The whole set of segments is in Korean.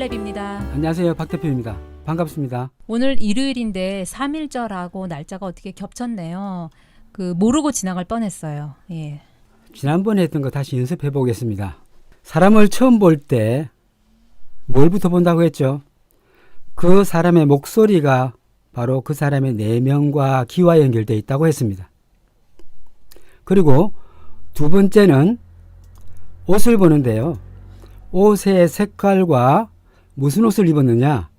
김달입니다. 안녕하세요. 박 대표입니다. 반갑습니다. 오늘 일요일인데 3.1절하고 날짜가 어떻게 겹쳤네요. 모르고 지나갈 뻔했어요. 예. 지난번에 했던 거 다시 연습해 보겠습니다. 사람을 처음 볼 때 뭘부터 본다고 했죠? 그 사람의 목소리가 바로 그 사람의 내면과 기와 연결되어 있다고 했습니다. 그리고 두 번째는 옷을 보는데요. 옷의 색깔과 무슨 옷을 입었느냐,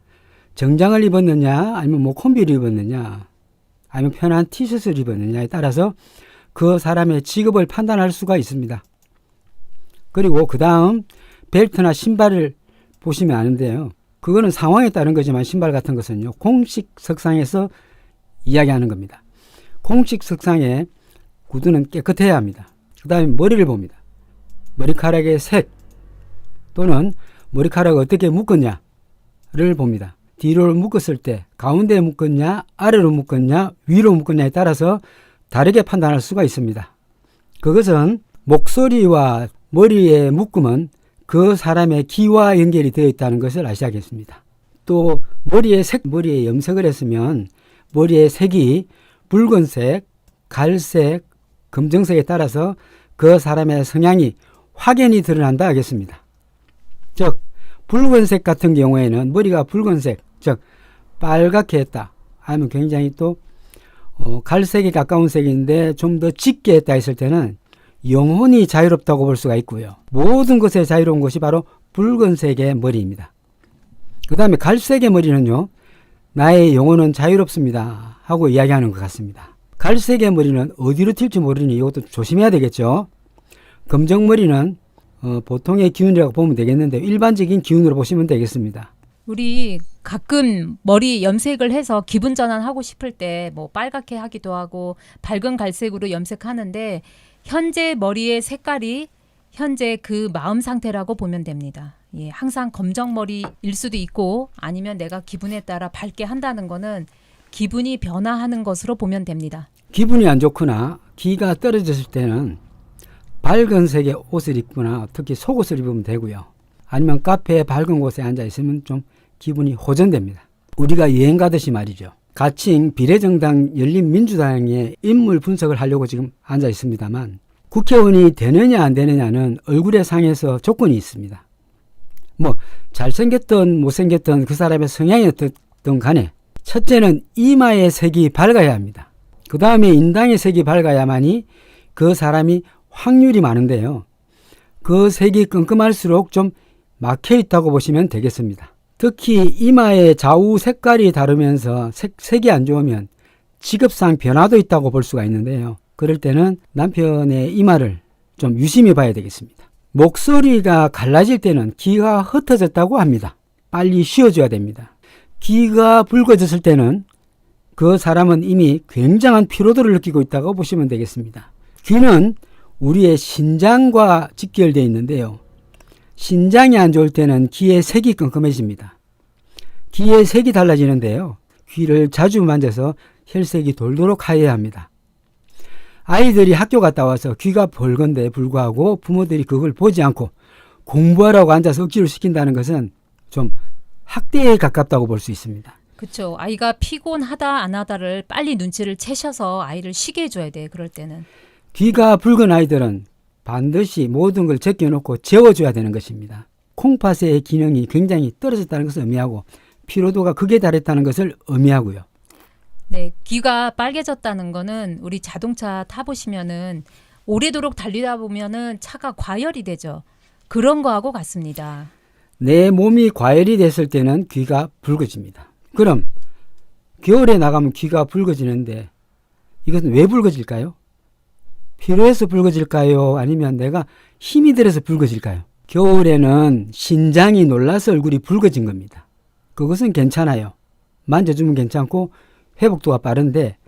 정장을 입었느냐, 아니면 콤비를 입었느냐, 아니면 편한 티셔츠를 입었느냐에 따라서 그 사람의 직업을 판단할 수가 있습니다. 그리고 그 다음 벨트나 신발을 보시면 아는데요. 그거는 상황에 따른 거지만 신발 같은 것은요, 공식 석상에서 이야기하는 겁니다. 공식 석상의 구두는 깨끗해야 합니다. 그 다음에 머리를 봅니다. 머리카락의 색 또는 머리카락을 어떻게 묶었냐를 봅니다. 뒤로 묶었을 때 가운데에 묶었냐, 아래로 묶었냐, 위로 묶었냐에 따라서 다르게 판단할 수가 있습니다. 그것은 목소리와 머리의 묶음은 그 사람의 기와 연결이 되어 있다는 것을 아셔야겠습니다. 또 머리에 염색을 했으면 머리의 색이 붉은색, 갈색, 검정색에 따라서 그 사람의 성향이 확연히 드러난다 하겠습니다. 즉 붉은색 같은 경우에는 머리가 붉은색, 즉 빨갛게 했다 하면 굉장히 또 갈색에 가까운 색인데 좀 더 짙게 했다 했을 때는 영혼이 자유롭다고 볼 수가 있고요. 모든 것에 자유로운 것이 바로 붉은색의 머리입니다. 그 다음에 갈색의 머리는요, 나의 영혼은 자유롭습니다 하고 이야기하는 것 같습니다. 갈색의 머리는 어디로 튈지 모르니 이것도 조심해야 되겠죠. 검정 머리는 보통의 기운이라고 보면 되겠는데 일반적인 기운으로 보시면 되겠습니다. 우리 가끔 머리 염색을 해서 기분 전환하고 싶을 때 빨갛게 하기도 하고 밝은 갈색으로 염색하는데 현재 머리의 색깔이 현재 그 마음 상태라고 보면 됩니다. 예, 항상 검정 머리일 수도 있고 아니면 내가 기분에 따라 밝게 한다는 거는 기분이 변화하는 것으로 보면 됩니다. 기분이 안 좋거나 기가 떨어졌을 때는 밝은 색의 옷을 입거나 특히 속옷을 입으면 되고요. 아니면 카페에 밝은 곳에 앉아 있으면 좀 기분이 호전됩니다. 우리가 여행 가듯이 말이죠. 가칭 비례정당 열린민주당의 인물 분석을 하려고 지금 앉아 있습니다만 국회의원이 되느냐 안 되느냐는 얼굴의 상에서 조건이 있습니다. 잘생겼던 못생겼던 그 사람의 성향이 어떻든 간에 첫째는 이마의 색이 밝아야 합니다. 그 다음에 인당의 색이 밝아야만이 그 사람이 확률이 많은데요. 그 색이 끔끔할수록 좀 막혀있다고 보시면 되겠습니다. 특히 이마의 좌우 색깔이 다르면서 색이 안 좋으면 직업상 변화도 있다고 볼 수가 있는데요. 그럴 때는 남편의 이마를 좀 유심히 봐야 되겠습니다. 목소리가 갈라질 때는 기가 흩어졌다고 합니다. 빨리 쉬어줘야 됩니다. 기가 붉어졌을 때는 그 사람은 이미 굉장한 피로도를 느끼고 있다고 보시면 되겠습니다. 귀는 우리의 신장과 직결되어 있는데요. 신장이 안 좋을 때는 귀의 색이 끔끔해집니다. 귀의 색이 달라지는데요. 귀를 자주 만져서 혈색이 돌도록 하여야 합니다. 아이들이 학교 갔다 와서 귀가 벌건데 불구하고 부모들이 그걸 보지 않고 공부하라고 앉아서 억지로 시킨다는 것은 좀 학대에 가깝다고 볼 수 있습니다. 그렇죠. 아이가 피곤하다 안 하다를 빨리 눈치를 채셔서 아이를 쉬게 해줘야 돼. 그럴 때는. 귀가 붉은 아이들은 반드시 모든 걸 제껴놓고 재워줘야 되는 것입니다. 콩팥의 기능이 굉장히 떨어졌다는 것을 의미하고 피로도가 극에 달했다는 것을 의미하고요. 네, 귀가 빨개졌다는 거는 우리 자동차 타보시면은 오래도록 달리다 보면은 차가 과열이 되죠. 그런 거하고 같습니다. 내 몸이 과열이 됐을 때는 귀가 붉어집니다. 그럼 겨울에 나가면 귀가 붉어지는데 이것은 왜 붉어질까요? 피로해서 붉어질까요? 아니면 내가 힘이 들어서 붉어질까요? 겨울에는 신장이 놀라서 얼굴이 붉어진 겁니다. 그것은 괜찮아요. 만져주면 괜찮고 회복도가 빠른데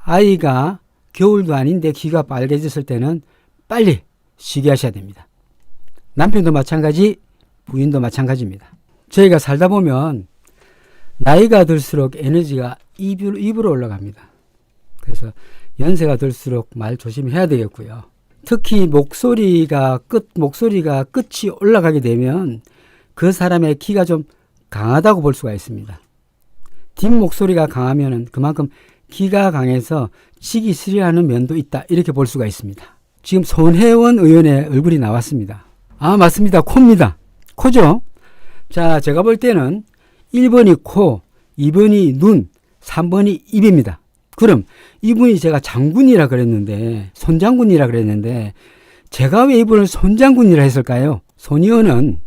아이가 겨울도 아닌데 귀가 빨개졌을 때는 빨리 쉬게 하셔야 됩니다. 남편도 마찬가지, 부인도 마찬가지입니다. 저희가 살다 보면 나이가 들수록 에너지가 입으로 올라갑니다. 그래서 연세가 들수록 말 조심해야 되겠고요. 특히 목소리가 끝이 올라가게 되면 그 사람의 기가 좀 강하다고 볼 수가 있습니다. 뒷목소리가 강하면 그만큼 기가 강해서 치기 싫어하는 면도 있다. 이렇게 볼 수가 있습니다. 지금 손혜원 의원의 얼굴이 나왔습니다. 아, 맞습니다. 코입니다. 코죠? 자, 제가 볼 때는 1번이 코, 2번이 눈, 3번이 입입니다. 그럼 이분이 제가 장군이라 그랬는데, 손장군이라 그랬는데, 제가 왜 이분을 손장군이라 했을까요? 손의원은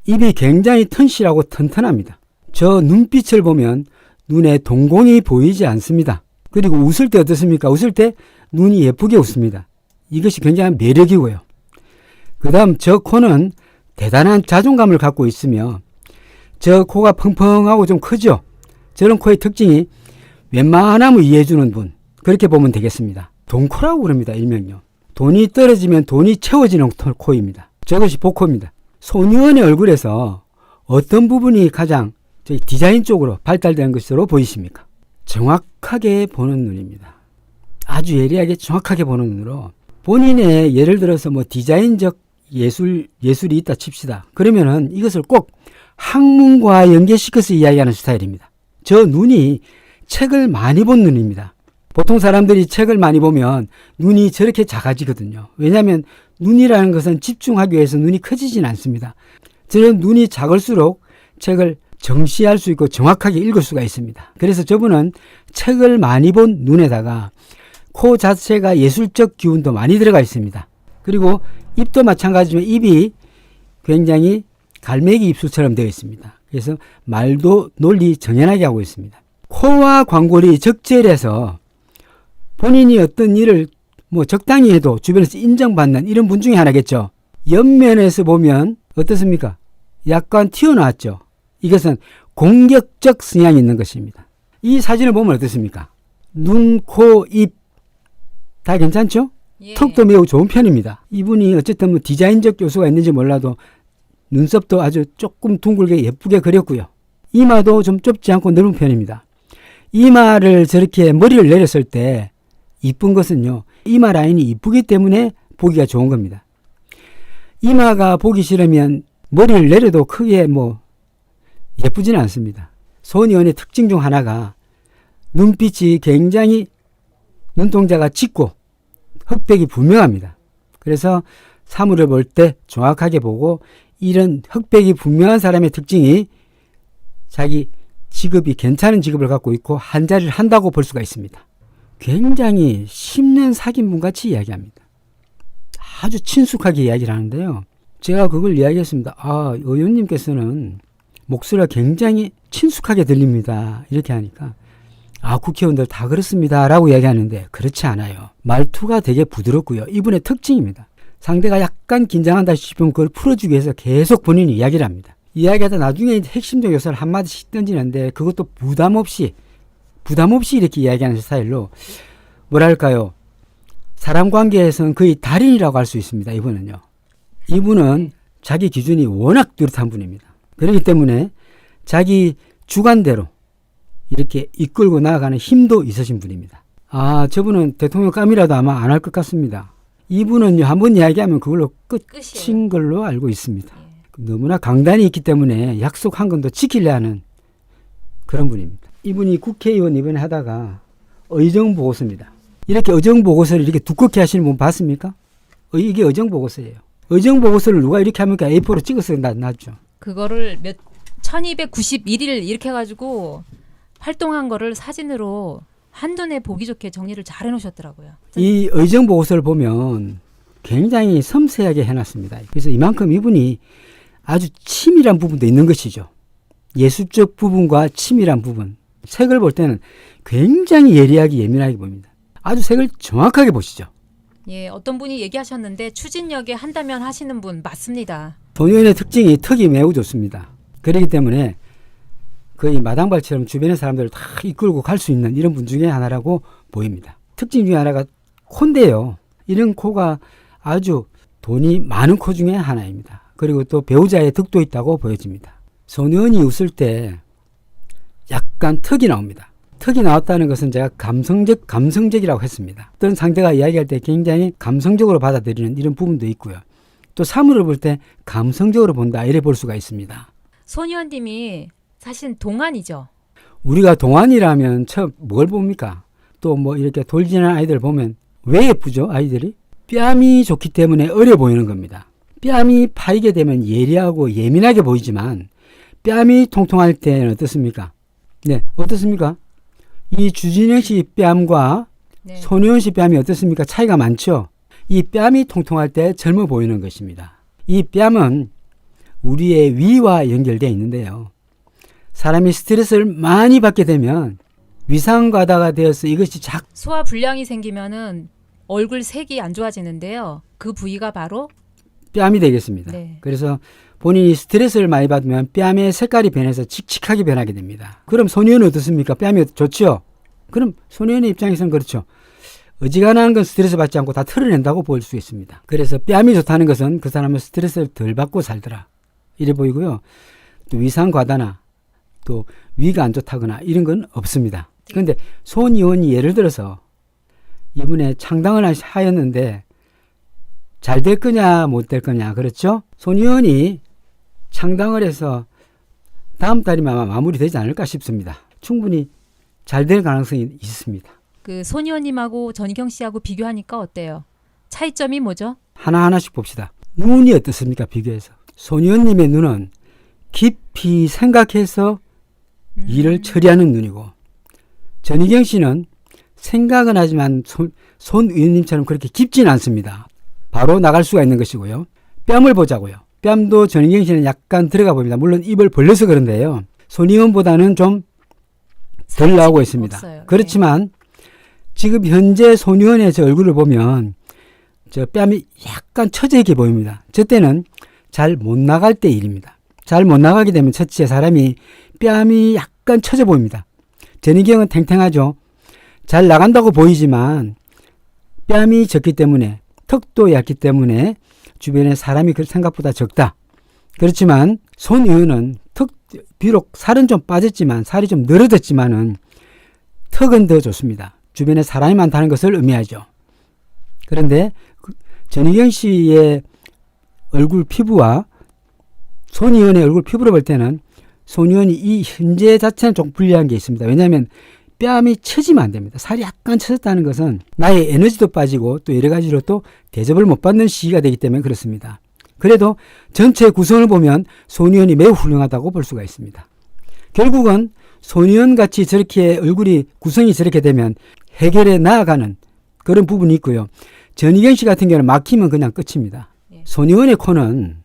입이 굉장히 튼실하고 튼튼합니다. 저 눈빛을 보면 눈에 동공이 보이지 않습니다. 그리고 웃을 때 어떻습니까? 웃을 때 눈이 예쁘게 웃습니다. 이것이 굉장한 매력이고요. 그 다음 저 코는 대단한 자존감을 갖고 있으며 저 코가 펑펑하고 좀 크죠? 저런 코의 특징이 웬만하면 이해해주는 분, 그렇게 보면 되겠습니다. 돈코라고 그럽니다. 일명요. 돈이 떨어지면 돈이 채워지는 코입니다. 저것이 복코입니다. 손의원의 얼굴에서 어떤 부분이 가장 디자인 쪽으로 발달된 것으로 보이십니까? 정확하게 보는 눈입니다. 아주 예리하게 정확하게 보는 눈으로 본인의 예를 들어서 뭐 디자인적 예술이 있다 칩시다. 그러면은 이것을 꼭 학문과 연계시켜서 이야기하는 스타일입니다. 저 눈이 책을 많이 본 눈입니다. 보통 사람들이 책을 많이 보면 눈이 저렇게 작아지거든요. 왜냐하면 눈이라는 것은 집중하기 위해서 눈이 커지진 않습니다. 저런 눈이 작을수록 책을 정시할 수 있고 정확하게 읽을 수가 있습니다. 그래서 저분은 책을 많이 본 눈에다가 코 자체가 예술적 기운도 많이 들어가 있습니다. 그리고 입도 마찬가지지만 입이 굉장히 갈매기 입술처럼 되어 있습니다. 그래서 말도 논리 정연하게 하고 있습니다. 코와 광골이 적절해서 본인이 어떤 일을 뭐 적당히 해도 주변에서 인정받는 이런 분 중에 하나겠죠. 옆면에서 보면 어떻습니까? 약간 튀어나왔죠. 이것은 공격적 성향이 있는 것입니다. 이 사진을 보면 어떻습니까? 눈, 코, 입 다 괜찮죠? 예. 턱도 매우 좋은 편입니다. 이분이 어쨌든 뭐 디자인적 요소가 있는지 몰라도 눈썹도 아주 조금 둥글게 예쁘게 그렸고요. 이마도 좀 좁지 않고 넓은 편입니다. 이마를 저렇게 머리를 내렸을 때 이쁜 것은요, 이마 라인이 이쁘기 때문에 보기가 좋은 겁니다. 이마가 보기 싫으면 머리를 내려도 크게 뭐 예쁘지는 않습니다. 손의원의 특징 중 하나가 눈빛이 굉장히 눈동자가 짙고 흑백이 분명합니다. 그래서 사물을 볼 때 정확하게 보고 이런 흑백이 분명한 사람의 특징이 자기 직업이 괜찮은 직업을 갖고 있고 한 자리를 한다고 볼 수가 있습니다. 굉장히 10년 사귄 분 같이 이야기합니다. 아주 친숙하게 이야기를 하는데요. 제가 그걸 이야기했습니다. 아, 의원님께서는 목소리가 굉장히 친숙하게 들립니다. 이렇게 하니까 아, 국회의원들 다 그렇습니다 라고 이야기하는데 그렇지 않아요. 말투가 되게 부드럽고요. 이분의 특징입니다. 상대가 약간 긴장한다 싶으면 그걸 풀어주기 위해서 계속 본인이 이야기를 합니다. 이야기하다 나중에 핵심적 요소를 한마디씩 던지는데 그것도 부담 없이 이렇게 이야기하는 스타일로 뭐랄까요. 사람 관계에서는 거의 달인이라고 할 수 있습니다. 이분은 자기 기준이 워낙 뚜렷한 분입니다. 그렇기 때문에 자기 주관대로 이렇게 이끌고 나아가는 힘도 있으신 분입니다. 아, 저분은 대통령 감이라도 아마 안 할 것 같습니다. 이분은요, 한번 이야기하면 그걸로 끝인 걸로 알고 있습니다. 너무나 강단이 있기 때문에 약속한 건 더 지키려 하는 그런 분입니다. 이분이 국회의원 이번에 하다가 의정보고서입니다. 이렇게 의정보고서를 이렇게 두껍게 하시는 분 봤습니까? 이게 의정보고서예요. 의정보고서를 누가 이렇게 합니까? A4로 찍어서 놨죠. 그거를 1291일 이렇게 해가지고 활동한 거를 사진으로 한눈에 보기 좋게 정리를 잘 해놓으셨더라고요. 이 의정보고서를 보면 굉장히 섬세하게 해놨습니다. 그래서 이만큼 이분이 아주 치밀한 부분도 있는 것이죠. 예술적 부분과 치밀한 부분. 색을 볼 때는 굉장히 예리하게 예민하게 보입니다. 아주 색을 정확하게 보시죠. 예, 어떤 분이 얘기하셨는데 추진력에 한다면 하시는 분 맞습니다. 손의원의 특징이 턱이 매우 좋습니다. 그렇기 때문에 거의 마당발처럼 주변의 사람들을 다 이끌고 갈 수 있는 이런 분 중에 하나라고 보입니다. 특징 중에 하나가 코인데요. 이런 코가 아주 돈이 많은 코 중에 하나입니다. 그리고 또 배우자의 덕도 있다고 보여집니다. 손의원이 웃을 때 약간 턱이 나옵니다. 턱이 나왔다는 것은 제가 감성적이라고 했습니다. 어떤 상대가 이야기할 때 굉장히 감성적으로 받아들이는 이런 부분도 있고요. 또 사물을 볼 때 감성적으로 본다 이래 볼 수가 있습니다. 손 의원님이 사실 동안이죠. 우리가 동안이라면 처음 뭘 봅니까? 또 뭐 이렇게 돌진하는 아이들 보면 왜 예쁘죠? 아이들이? 뺨이 좋기 때문에 어려 보이는 겁니다. 뺨이 파이게 되면 예리하고 예민하게 보이지만 뺨이 통통할 때는 어떻습니까? 네, 어떻습니까? 이 주진영 씨 뺨과 네. 손혜원 씨 뺨이 어떻습니까? 차이가 많죠? 이 뺨이 통통할 때 젊어 보이는 것입니다. 이 뺨은 우리의 위와 연결되어 있는데요. 사람이 스트레스를 많이 받게 되면 위상과다가 되어서 이것이 소화 불량이 생기면은 얼굴 색이 안 좋아지는데요. 그 부위가 바로 뺨이 되겠습니다. 네. 그래서 본인이 스트레스를 많이 받으면 뺨의 색깔이 변해서 칙칙하게 변하게 됩니다. 그럼 손혜원은 어떻습니까? 뺨이 좋죠? 그럼 손혜원의 입장에서는 그렇죠. 어지간한 건 스트레스 받지 않고 다 털어낸다고 보일 수 있습니다. 그래서 뺨이 좋다는 것은 그 사람은 스트레스를 덜 받고 살더라, 이래 보이고요. 또 위상과다나 또 위가 안 좋다거나 이런 건 없습니다. 그런데 손의원이 예를 들어서 이분의 창당을 하였는데 잘 될 거냐 못 될 거냐, 그렇죠? 손의원이 창당을 해서 다음 달이면 아마 마무리되지 않을까 싶습니다. 충분히 잘 될 가능성이 있습니다. 그 손의원님하고 전희경 씨하고 비교하니까 어때요? 차이점이 뭐죠? 하나하나씩 봅시다. 눈이 어떻습니까? 비교해서. 손의원님의 눈은 깊이 생각해서 일을 처리하는 눈이고, 전희경 씨는 생각은 하지만 손 의원님처럼 그렇게 깊지는 않습니다. 바로 나갈 수가 있는 것이고요. 뺨을 보자고요. 뺨도 전희경 씨는 약간 들어가 보입니다. 물론 입을 벌려서 그런데요. 손 의원보다는 좀 덜 나오고 있습니다. 없어요. 그렇지만 지금 현재 손 의원의 저 얼굴을 보면 저 뺨이 약간 처져 있게 보입니다. 저 때는 잘 못 나갈 때 일입니다. 잘 못 나가게 되면 첫째 사람이 뺨이 약간 처져 보입니다. 전희경은 탱탱하죠. 잘 나간다고 보이지만 뺨이 적기 때문에, 턱도 얇기 때문에 주변에 사람이 생각보다 적다. 그렇지만 손 의원은 비록 살은 좀 빠졌지만, 살이 좀 늘어졌지만은 턱은 더 좋습니다. 주변에 사람이 많다는 것을 의미하죠. 그런데 전희경 씨의 얼굴 피부와 손 의원의 얼굴 피부를 볼 때는 손 의원이 이 현재 자체는 좀 불리한 게 있습니다. 왜냐하면 뺨이 처지면 안 됩니다. 살이 약간 처졌다는 것은 나의 에너지도 빠지고 또 여러 가지로 또 대접을 못 받는 시기가 되기 때문에 그렇습니다. 그래도 전체 구성을 보면 손 의원이 매우 훌륭하다고 볼 수가 있습니다. 결국은 손 의원 같이 저렇게 얼굴이 구성이 저렇게 되면 해결해 나아가는 그런 부분이 있고요. 전희경 씨 같은 경우는 막히면 그냥 끝입니다. 예. 손 의원의 코는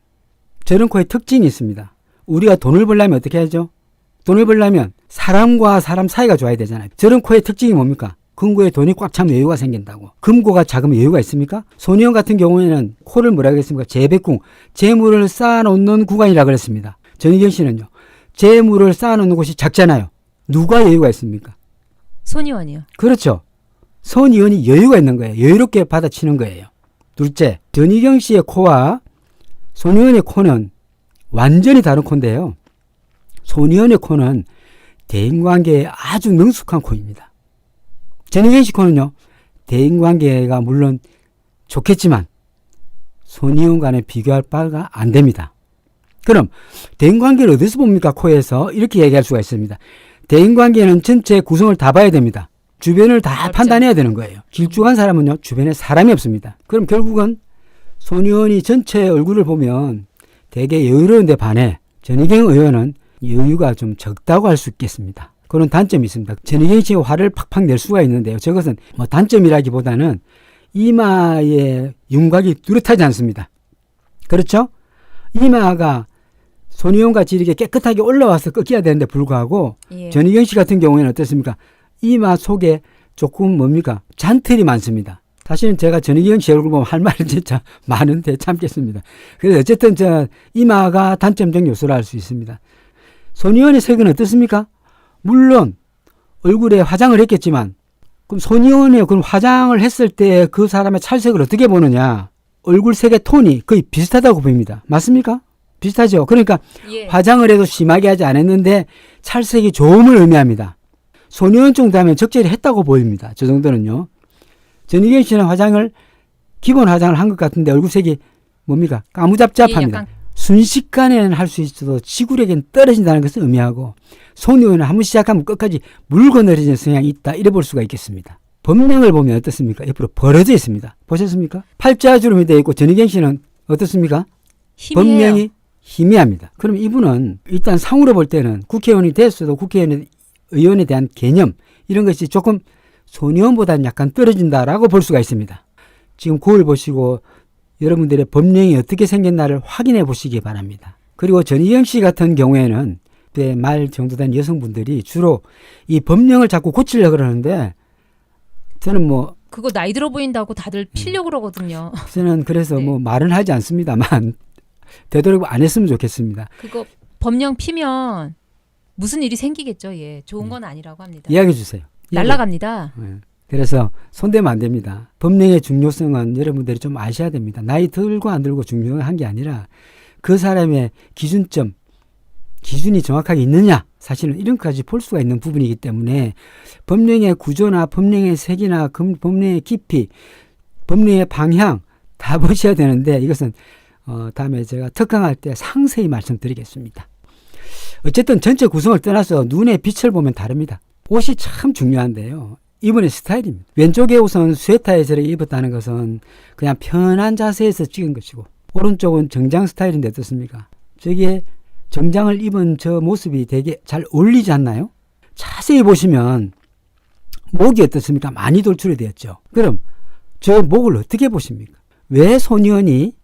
저런 코에 특징이 있습니다. 우리가 돈을 벌려면 어떻게 하죠? 돈을 벌려면 사람과 사람 사이가 좋아야 되잖아요. 저런 코의 특징이 뭡니까? 금고에 돈이 꽉 차면 여유가 생긴다고. 금고가 작으면 여유가 있습니까? 손 의원 같은 경우에는 코를 뭐라 그랬습니까? 재배궁, 재물을 쌓아놓는 구간이라 그랬습니다. 전희경 씨는요, 재물을 쌓아놓는 곳이 작잖아요. 누가 여유가 있습니까? 손의원이요. 그렇죠. 손 의원이 여유가 있는 거예요. 여유롭게 받아치는 거예요. 둘째, 전희경 씨의 코와 손 의원의 코는 완전히 다른 코인데요. 손 의원의 코는 대인관계에 아주 능숙한 코입니다. 전희경 씨 코는요, 대인관계가 물론 좋겠지만 손 의원과는 비교할 바가 안 됩니다. 그럼 대인관계를 어디서 봅니까? 코에서 이렇게 얘기할 수가 있습니다. 대인관계는 전체 구성을 다 봐야 됩니다. 주변을 다 맞죠. 판단해야 되는 거예요. 길쭉한 사람은요, 주변에 사람이 없습니다. 그럼 결국은 손 의원이 전체 얼굴을 보면 되게 여유로운데 반해 전희경 의원은 여유가 좀 적다고 할 수 있겠습니다. 그런 단점이 있습니다. 전희경 씨가 화를 팍팍 낼 수가 있는데요. 저것은 뭐 단점이라기보다는 이마의 윤곽이 뚜렷하지 않습니다. 그렇죠? 이마가 손 의원같이 이렇게 깨끗하게 올라와서 꺾여야 되는데 불구하고 예. 전희경 씨 같은 경우에는 어떻습니까? 이마 속에 조금 뭡니까? 잔털이 많습니다. 사실은 제가 전희경 씨 얼굴 보면 할 말은 진짜 많은데 참겠습니다. 그래서 어쨌든 저 이마가 단점적 요소라 할 수 있습니다. 손 의원의 색은 어떻습니까? 물론 얼굴에 화장을 했겠지만, 그럼 손 의원의 그럼 화장을 했을 때 그 사람의 찰색을 어떻게 보느냐? 얼굴 색의 톤이 거의 비슷하다고 보입니다. 맞습니까? 비슷하죠. 그러니까 예. 화장을 해도 심하게 하지 않았는데 찰색이 좋음을 의미합니다. 손 의원 정도 하면 적절히 했다고 보입니다. 저 정도는요. 전희경 씨는 기본 화장을 한 것 같은데 얼굴색이 뭡니까? 까무잡잡합니다. 예, 약간 순식간에는 할 수 있어도 지구력엔 떨어진다는 것을 의미하고 소녀는 한번 시작하면 끝까지 물고 늘어지는 성향이 있다 이래 볼 수가 있겠습니다. 법명을 보면 어떻습니까? 옆으로 벌어져 있습니다. 보셨습니까? 팔자주름이 되어 있고 전희경 씨는 어떻습니까? 희미해요. 법명이 희미합니다. 그럼 이분은 일단 상으로 볼 때는 국회의원이 됐어도 국회의원에 대한 개념 이런 것이 조금 소년보다는 약간 떨어진다라고 볼 수가 있습니다. 지금 거울 보시고 여러분들의 법령이 어떻게 생겼나를 확인해 보시기 바랍니다. 그리고 전희경 씨 같은 경우에는 때 말 정도 된 여성분들이 주로 이 법령을 자꾸 고치려고 그러는데 저는 그거 나이 들어 보인다고 다들 피려고 그러거든요. 저는 그래서 네. 말은 하지 않습니다만 되도록 안 했으면 좋겠습니다. 그거 법령 피면 무슨 일이 생기겠죠. 예, 좋은 건 아니라고 합니다. 이야기해 주세요. 날라갑니다. 네. 그래서 손대면 안 됩니다. 법령의 중요성은 여러분들이 좀 아셔야 됩니다. 나이 들고 안 들고 중요한 게 아니라 그 사람의 기준점, 기준이 정확하게 있느냐 사실은 이런 것까지 볼 수가 있는 부분이기 때문에 법령의 구조나 법령의 색이나 법령의 깊이, 법령의 방향 다 보셔야 되는데 이것은 다음에 제가 특강할 때 상세히 말씀드리겠습니다. 어쨌든 전체 구성을 떠나서 눈의 빛을 보면 다릅니다. 옷이 참 중요한데요. 이분의 스타일입니다. 왼쪽에 우선 스웨터에 저렇게 입었다는 것은 그냥 편한 자세에서 찍은 것이고 오른쪽은 정장 스타일인데 어떻습니까? 저기에 정장을 입은 저 모습이 되게 잘 어울리지 않나요? 자세히 보시면 목이 어떻습니까? 많이 돌출이 되었죠. 그럼 저 목을 어떻게 보십니까? 왜 소년이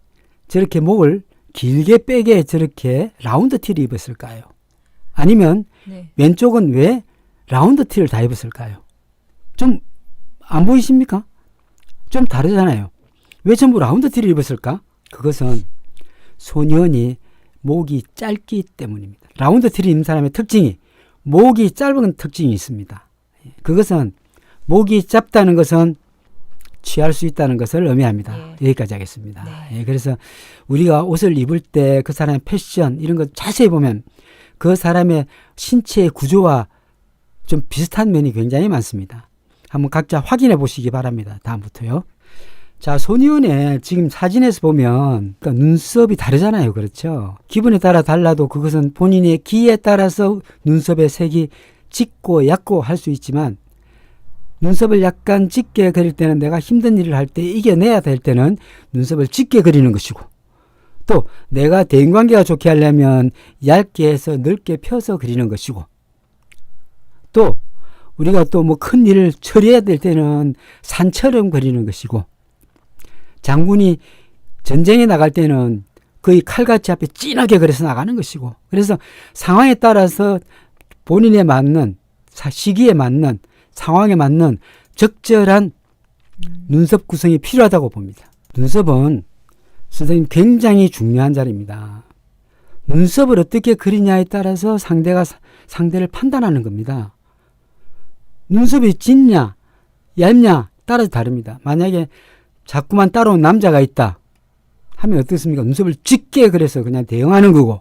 저렇게 목을 길게 빼게 저렇게 라운드 티를 입었을까요? 아니면 네. 왼쪽은 왜 라운드 티를 다 입었을까요? 좀 안 보이십니까? 좀 다르잖아요. 왜 전부 라운드 티를 입었을까? 그것은 소년이 목이 짧기 때문입니다. 라운드 티를 입는 사람의 특징이 목이 짧은 특징이 있습니다. 그것은 목이 짧다는 것은 취할 수 있다는 것을 의미합니다. 예. 여기까지 하겠습니다. 네. 예, 그래서 우리가 옷을 입을 때 그 사람의 패션 이런 것 자세히 보면 그 사람의 신체의 구조와 좀 비슷한 면이 굉장히 많습니다. 한번 각자 확인해 보시기 바랍니다. 다음부터요. 자, 손이온의 지금 사진에서 보면 그러니까 눈썹이 다르잖아요. 그렇죠? 기분에 따라 달라도 그것은 본인의 기에 따라서 눈썹의 색이 짙고 얕고 할 수 있지만 눈썹을 약간 짙게 그릴 때는 내가 힘든 일을 할 때 이겨내야 될 때는 눈썹을 짙게 그리는 것이고 또 내가 대인관계가 좋게 하려면 얇게 해서 넓게 펴서 그리는 것이고 또 우리가 또 뭐 큰 일을 처리해야 될 때는 산처럼 그리는 것이고 장군이 전쟁에 나갈 때는 거의 칼같이 앞에 진하게 그려서 나가는 것이고 그래서 상황에 따라서 본인에 맞는 시기에 맞는 상황에 맞는 적절한 눈썹 구성이 필요하다고 봅니다. 눈썹은 선생님 굉장히 중요한 자리입니다. 눈썹을 어떻게 그리냐에 따라서 상대를 판단하는 겁니다. 눈썹이 짙냐 얇냐 따라서 다릅니다. 만약에 자꾸만 따라온 남자가 있다 하면 어떻습니까? 눈썹을 짙게 그려서 그냥 대응하는 거고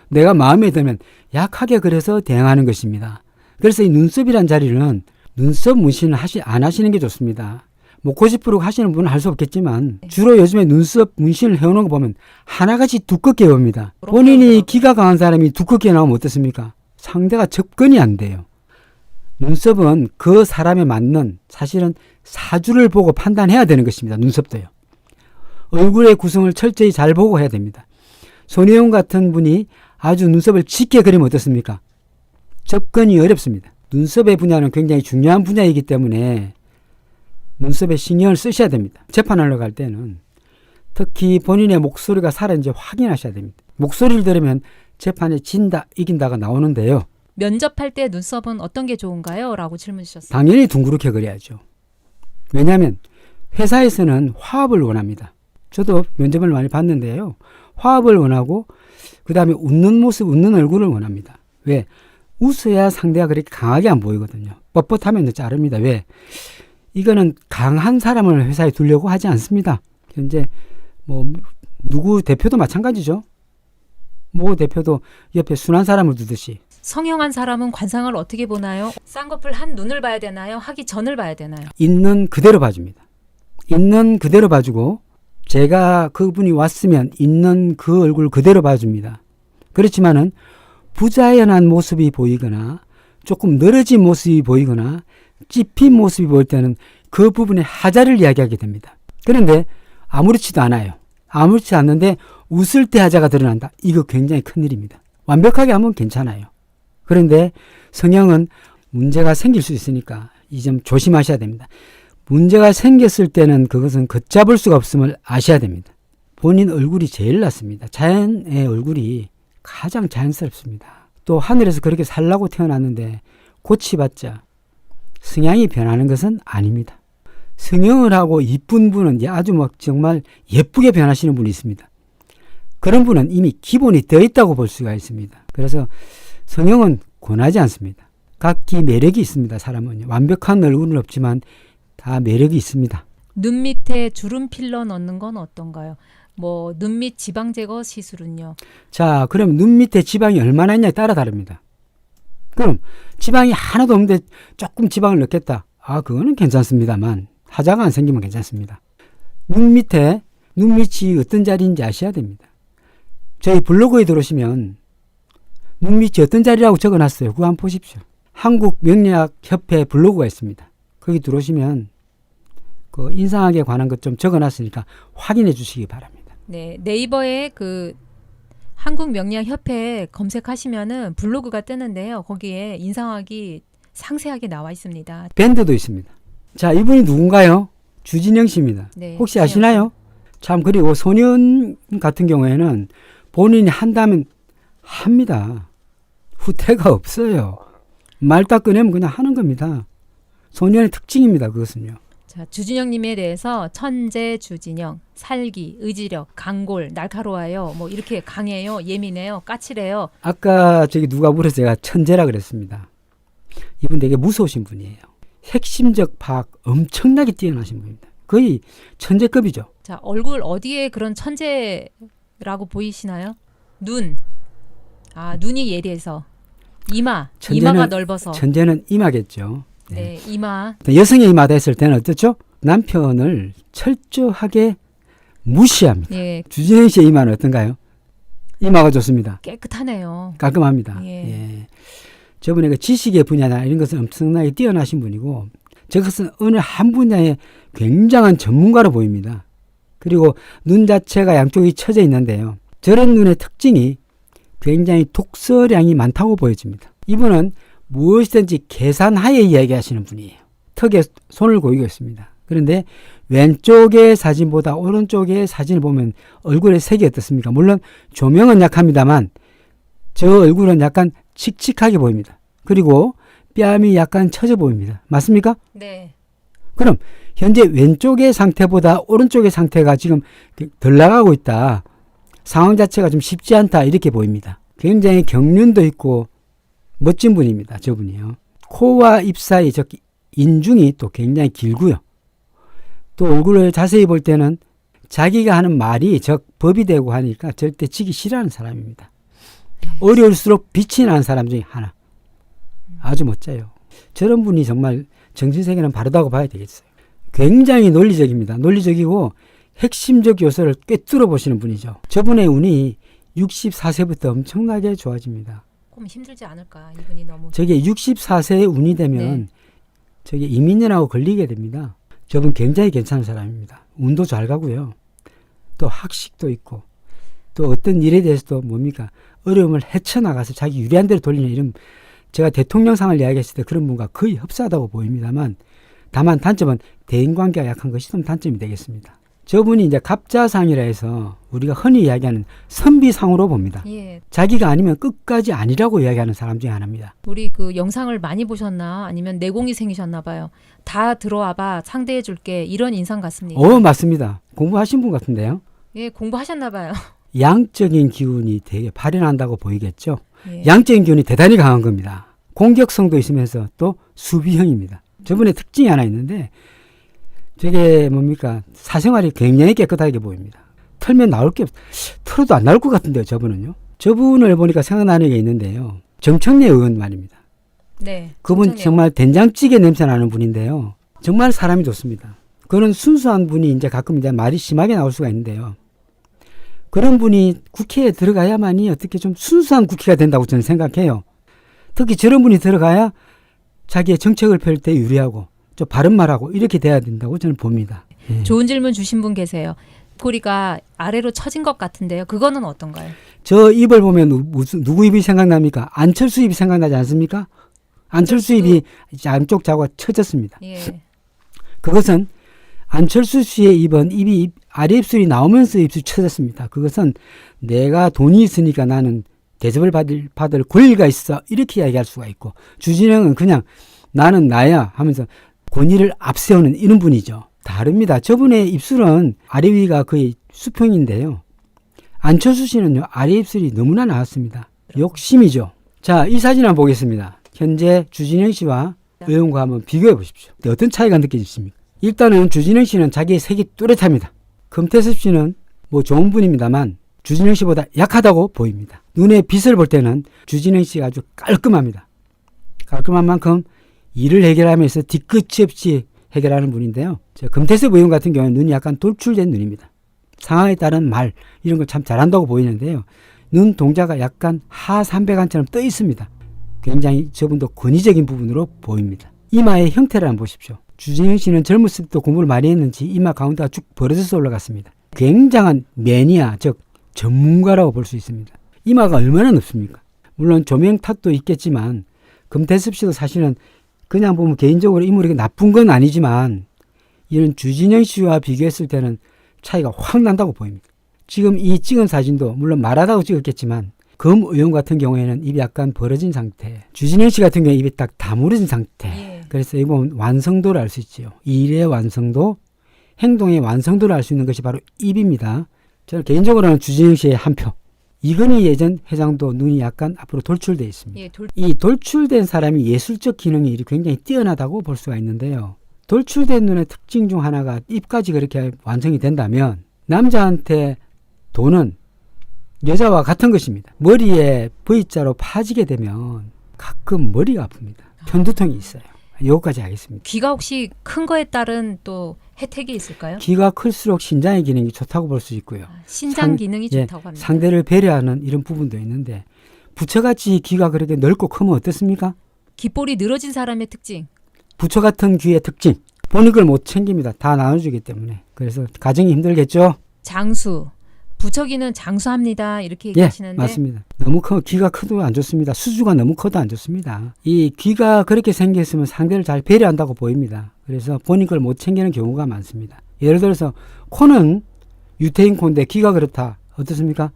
내가 마음에 들면 약하게 그려서 대응하는 것입니다. 그래서 이 눈썹이란 자리는 눈썹 문신을 안 하시는 게 좋습니다. 뭐 고집부르고 하시는 분은 할 수 없겠지만 주로 요즘에 눈썹 문신을 해오는 거 보면 하나같이 두껍게 봅니다. 본인이 기가 강한 사람이 두껍게 나오면 어떻습니까? 상대가 접근이 안 돼요. 눈썹은 그 사람에 맞는 사실은 사주를 보고 판단해야 되는 것입니다. 눈썹도요. 얼굴의 구성을 철저히 잘 보고 해야 됩니다. 손혜원 같은 분이 아주 눈썹을 짙게 그리면 어떻습니까? 접근이 어렵습니다. 눈썹의 분야는 굉장히 중요한 분야이기 때문에 눈썹에 신경을 쓰셔야 됩니다. 재판하러 갈 때는 특히 본인의 목소리가 살아있는지 확인하셔야 됩니다. 목소리를 들으면 재판에 진다, 이긴다가 나오는데요. 면접할 때 눈썹은 어떤 게 좋은가요? 라고 질문 주셨어요. 당연히 둥그렇게 그려야죠. 왜냐하면 회사에서는 화합을 원합니다. 저도 면접을 많이 봤는데요. 화합을 원하고 그 다음에 웃는 모습, 웃는 얼굴을 원합니다. 왜? 웃어야 상대가 그렇게 강하게 안 보이거든요. 뻣뻣하면 자릅니다. 왜? 이거는 강한 사람을 회사에 두려고 하지 않습니다. 현재 뭐 누구 대표도 마찬가지죠. 모 대표도 옆에 순한 사람을 두듯이 성형한 사람은 관상을 어떻게 보나요? 쌍꺼풀 한 눈을 봐야 되나요? 하기 전을 봐야 되나요? 있는 그대로 봐줍니다. 있는 그대로 봐주고 제가 그분이 왔으면 있는 그 얼굴 그대로 봐줍니다. 그렇지만은 부자연한 모습이 보이거나 조금 늘어진 모습이 보이거나 찝힌 모습이 보일 때는 그 부분에 하자를 이야기하게 됩니다. 그런데 아무렇지도 않아요. 아무렇지 않는데 웃을 때 하자가 드러난다. 이거 굉장히 큰일입니다. 완벽하게 하면 괜찮아요. 그런데 성형은 문제가 생길 수 있으니까 이 점 조심하셔야 됩니다. 문제가 생겼을 때는 그것은 걷잡을 수가 없음을 아셔야 됩니다. 본인 얼굴이 제일 낫습니다. 자연의 얼굴이 가장 자연스럽습니다. 또 하늘에서 그렇게 살라고 태어났는데 고치봤자 성향이 변하는 것은 아닙니다. 성형을 하고 이쁜 분은 아주 막 정말 예쁘게 변하시는 분이 있습니다. 그런 분은 이미 기본이 되어 있다고 볼 수가 있습니다. 그래서 성형은 권하지 않습니다. 각기 매력이 있습니다. 사람은 완벽한 얼굴은 없지만 다 매력이 있습니다. 눈 밑에 주름 필러 넣는 건 어떤가요? 뭐 눈 밑 지방 제거 시술은요? 자, 그럼 눈 밑에 지방이 얼마나 있냐에 따라 다릅니다. 그럼 지방이 하나도 없는데 조금 지방을 넣겠다. 그거는 괜찮습니다만 하자가 안 생기면 괜찮습니다. 눈 밑이 어떤 자리인지 아셔야 됩니다. 저희 블로그에 들어오시면 눈 밑이 어떤 자리라고 적어놨어요. 그거 한번 보십시오. 한국명리학협회 블로그가 있습니다. 거기 들어오시면 그 인상학에 관한 것 좀 적어놨으니까 확인해 주시기 바랍니다. 네, 네이버에 그 한국명리학협회 검색하시면은 블로그가 뜨는데요. 거기에 인상학이 상세하게 나와 있습니다. 밴드도 있습니다. 자, 이분이 누군가요? 주진영 씨입니다. 네, 혹시 아시나요? 참, 그리고 소년 같은 경우에는 본인이 한다면 합니다. 후퇴가 없어요. 말 딱 꺼내면 그냥 하는 겁니다. 소년의 특징입니다. 그것은요. 자, 주진영님에 대해서 천재 주진영, 살기, 의지력, 강골, 날카로워요. 뭐 이렇게 강해요, 예민해요, 까칠해요. 아까 누가 물어서 제가 천재라 그랬습니다. 이분 되게 무서우신 분이에요. 핵심적 파악 엄청나게 뛰어나신 분입니다. 거의 천재급이죠. 자, 얼굴 어디에 그런 천재라고 보이시나요? 눈. 눈이 예리해서. 이마가 넓어서. 천재는 이마겠죠. 네, 이마. 여성의 이마다 했을 때는 어떻죠? 남편을 철저하게 무시합니다. 예, 주진영 씨의 이마는 어떤가요? 이마가 좋습니다. 깨끗하네요. 깔끔합니다. 예. 예. 저분의 그 지식의 분야나 이런 것은 엄청나게 뛰어나신 분이고 저것은 어느 한 분야에 굉장한 전문가로 보입니다. 그리고 눈 자체가 양쪽이 처져 있는데요. 저런 눈의 특징이 굉장히 독서량이 많다고 보여집니다. 이분은 무엇이든지 계산하에 이야기하시는 분이에요. 턱에 손을 고이고 있습니다. 그런데 왼쪽의 사진보다 오른쪽의 사진을 보면 얼굴의 색이 어떻습니까? 물론 조명은 약합니다만 저 얼굴은 약간 칙칙하게 보입니다. 그리고 뺨이 약간 처져 보입니다. 맞습니까? 네. 그럼 현재 왼쪽의 상태보다 오른쪽의 상태가 지금 덜 나가고 있다. 상황 자체가 좀 쉽지 않다. 이렇게 보입니다. 굉장히 경륜도 있고 멋진 분입니다. 저분이요. 코와 입 사이 즉 인중이 또 굉장히 길고요. 또 얼굴을 자세히 볼 때는 자기가 하는 말이 즉 법이 되고 하니까 절대 지기 싫어하는 사람입니다. 어려울수록 빛이 나는 사람 중에 하나. 아주 멋져요. 저런 분이 정말 정신세계는 바르다고 봐야 되겠어요. 굉장히 논리적입니다. 논리적이고 핵심적 요소를 꿰뚫어 보시는 분이죠. 저분의 운이 64세부터 엄청나게 좋아집니다. 그럼 힘들지 않을까? 이분이 너무. 저게 64세의 운이 되면 저게 이민년하고 걸리게 됩니다. 저분 굉장히 괜찮은 사람입니다. 운도 잘 가고요. 또 학식도 있고 또 어떤 일에 대해서도 뭡니까? 어려움을 헤쳐나가서 자기 유리한 대로 돌리는 이런 제가 대통령상을 이야기했을 때 그런 분과 거의 흡사하다고 보입니다만 다만 단점은 대인관계가 약한 것이 좀 단점이 되겠습니다. 저분이 이제 갑자상이라 해서 우리가 흔히 이야기하는 선비상으로 봅니다. 예. 자기가 아니면 끝까지 아니라고 이야기하는 사람 중에 하나입니다. 우리 그 영상을 많이 보셨나? 아니면 내공이 생기셨나 봐요. 다 들어와봐 상대해 줄게 이런 인상 같습니다. 맞습니다. 공부하신 분 같은데요. 예, 공부하셨나 봐요. 양적인 기운이 되게 발현한다고 보이겠죠. 예. 양적인 기운이 대단히 강한 겁니다. 공격성도 있으면서 또 수비형입니다. 저분의 특징이 하나 있는데 저게 뭡니까? 사생활이 굉장히 깨끗하게 보입니다. 털면 나올 게 털어도 안 나올 것 같은데요. 저분은요. 저분을 보니까 생각나는 게 있는데요. 정청래 의원 말입니다. 네. 그분 정말 된장찌개 냄새 나는 분인데요. 정말 사람이 좋습니다. 그런 순수한 분이 이제 가끔 이제 말이 심하게 나올 수가 있는데요. 그런 분이 국회에 들어가야만이 어떻게 좀 순수한 국회가 된다고 저는 생각해요. 특히 저런 분이 들어가야 자기의 정책을 펼 때 유리하고 좀 바른 말하고 이렇게 돼야 된다고 저는 봅니다. 예. 좋은 질문 주신 분 계세요. 꼬리가 아래로 처진 것 같은데요. 그거는 어떤가요? 저 입을 보면 누구 입이 생각납니까? 안철수 입이 생각나지 않습니까? 안철수 입이 안쪽 자구가 처졌습니다. 예. 그것은 안철수 씨의 입이 아래 입술이 나오면서 입술이 처졌습니다. 그것은 내가 돈이 있으니까 나는 대접을 받을 권리가 있어 이렇게 이야기할 수가 있고, 주진영은 그냥 나는 나야 하면서 권위를 앞세우는 이런 분이죠. 다릅니다. 저분의 입술은 아래 위가 거의 수평인데요. 안철수 씨는요, 아래 입술이 너무나 나왔습니다. 욕심이죠. 자, 이 사진 한번 보겠습니다. 현재 주진영 씨와 의원과 한번 비교해 보십시오. 어떤 차이가 느껴지십니까? 일단은 주진영 씨는 자기의 색이 뚜렷합니다. 금태섭 씨는 뭐 좋은 분입니다만 주진영 씨보다 약하다고 보입니다. 눈에 빛을 볼 때는 주진영 씨가 아주 깔끔합니다. 깔끔한 만큼 일을 해결하면서 뒤끝이 없이 해결하는 분인데요. 금태섭 의원 같은 경우는 눈이 약간 돌출된 눈입니다. 상황에 따른 말 이런 걸 참 잘한다고 보이는데요. 눈 동자가 약간 하삼백안처럼 떠 있습니다. 굉장히 저분도 권위적인 부분으로 보입니다. 이마의 형태를 한번 보십시오. 주진영 씨는 젊었을 때도 공부를 많이 했는지 이마 가운데가 쭉 벌어져서 올라갔습니다. 굉장한 매니아, 즉 전문가라고 볼 수 있습니다. 이마가 얼마나 높습니까? 물론 조명 탓도 있겠지만 금태섭 씨도 사실은 그냥 보면 개인적으로 인물이 나쁜 건 아니지만 이런 주진영 씨와 비교했을 때는 차이가 확 난다고 보입니다. 지금 이 찍은 사진도 물론 말하다고 찍었겠지만 검 의원 같은 경우에는 입이 약간 벌어진 상태, 주진영 씨 같은 경우에 입이 딱 다물어진 상태. 예. 그래서 이거 보면 완성도를 알 수 있지요. 일의 완성도, 행동의 완성도를 알 수 있는 것이 바로 입입니다. 저는 개인적으로는 주진영 씨의 한 표. 이건희 예전 회장도 눈이 약간 앞으로 돌출되어 있습니다. 예, 이 돌출된 사람이 예술적 기능이 굉장히 뛰어나다고 볼 수가 있는데요. 돌출된 눈의 특징 중 하나가 입까지 그렇게 완성이 된다면 남자한테 돈은 여자와 같은 것입니다. 머리에 V자로 파지게 되면 가끔 머리가 아픕니다. 편두통이 있어요. 이거까지 하겠습니다. 귀가 혹시 큰 거에 따른 또 혜택이 있을까요? 귀가 클수록 신장의 기능이 좋다고 볼 수 있고요. 신장 기능이 예, 좋다고 합니다. 상대를 배려하는 이런 부분도 있는데 부처같이 귀가 그렇게 넓고 크면 어떻습니까? 귓볼이 늘어진 사람의 특징. 부처 같은 귀의 특징. 보는 걸 못 챙깁니다. 다 나눠주기 때문에. 그래서 가정이 힘들겠죠? 장수. 부처기는 장수합니다. 이렇게 예, 얘기하시는데 맞습니다. 너무 귀가 커도 안 좋습니다. 수주가 너무 커도 안 좋습니다. 이 귀가 그렇게 생겼으면 상대를 잘 배려한다고 보입니다. 그래서 보는 걸 못 챙기는 경우가 많습니다. 예를 들어서 코는 유태인 코인데 귀가 그렇다. 어떻습니까?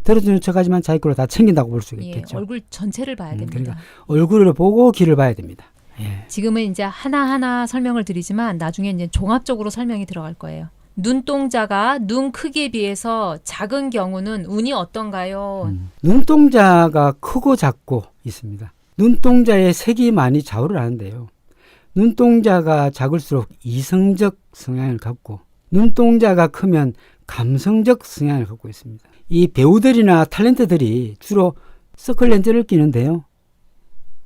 들어주는 척하지만 자기 걸로 다 챙긴다고 볼 수 예, 있겠죠. 얼굴 전체를 봐야 됩니다. 그러니까 얼굴을 보고 귀를 봐야 됩니다. 예. 지금은 이제 하나하나 설명을 드리지만 나중에 이제 종합적으로 설명이 들어갈 거예요. 눈동자가 눈 크기에 비해서 작은 경우는 운이 어떤가요? 눈동자가 크고 작고 있습니다. 눈동자의 색이 많이 좌우를 하는데요. 눈동자가 작을수록 이성적 성향을 갖고 눈동자가 크면 감성적 성향을 갖고 있습니다. 이 배우들이나 탤런트들이 주로 서클렌즈를 끼는데요.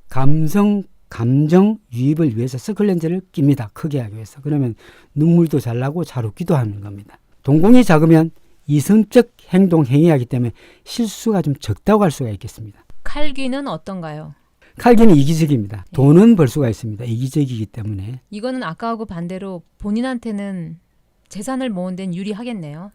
감정 유입을 위해서 서클렌즈를 낍니다. 크게 하기 위해서. 그러면 눈물도 잘 나고 잘 웃기도 하는 겁니다. 동공이 작으면 이성적 행동 행위하기 때문에 실수가 좀 적다고 할 수가 있겠습니다. 칼귀는 어떤가요? 칼기는 이기적입니다. 돈은 벌 수가 있습니다. 이기적이기 때문에. 이거는 아까하고 반대로 본인한테는 재산을 모은 데는 유리하겠네요.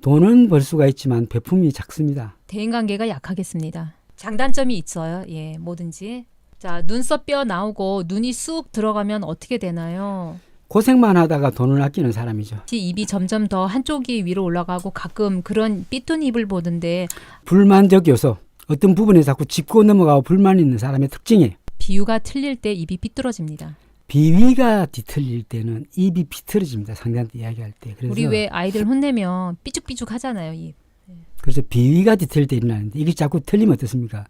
돈은 벌 수가 있지만 배품이 작습니다. 대인관계가 약하겠습니다. 장단점이 있어요. 예, 뭐든지. 자, 눈썹뼈 나오고 눈이 쑥 들어가면 어떻게 되나요? 고생만 하다가 돈을 아끼는 사람이죠. 입이 점점 더 한쪽이 위로 올라가고 가끔 그런 삐뚤 입을 보던데 불만적 요소. 어떤 부분에 자꾸 짚고 넘어가고 불만 있는 사람의 특징이에요. 비유가 틀릴 때 입이 삐뚤어집니다. 비위가 뒤틀릴 때는 입이 비틀어집니다. 상대한테 이야기할 때. 그래서 우리 왜 아이들 혼내면 삐죽삐죽 하잖아요. 입. 그래서 비위가 뒤틀릴 때 일어나는데 이게 자꾸 틀리면 어떻습니까?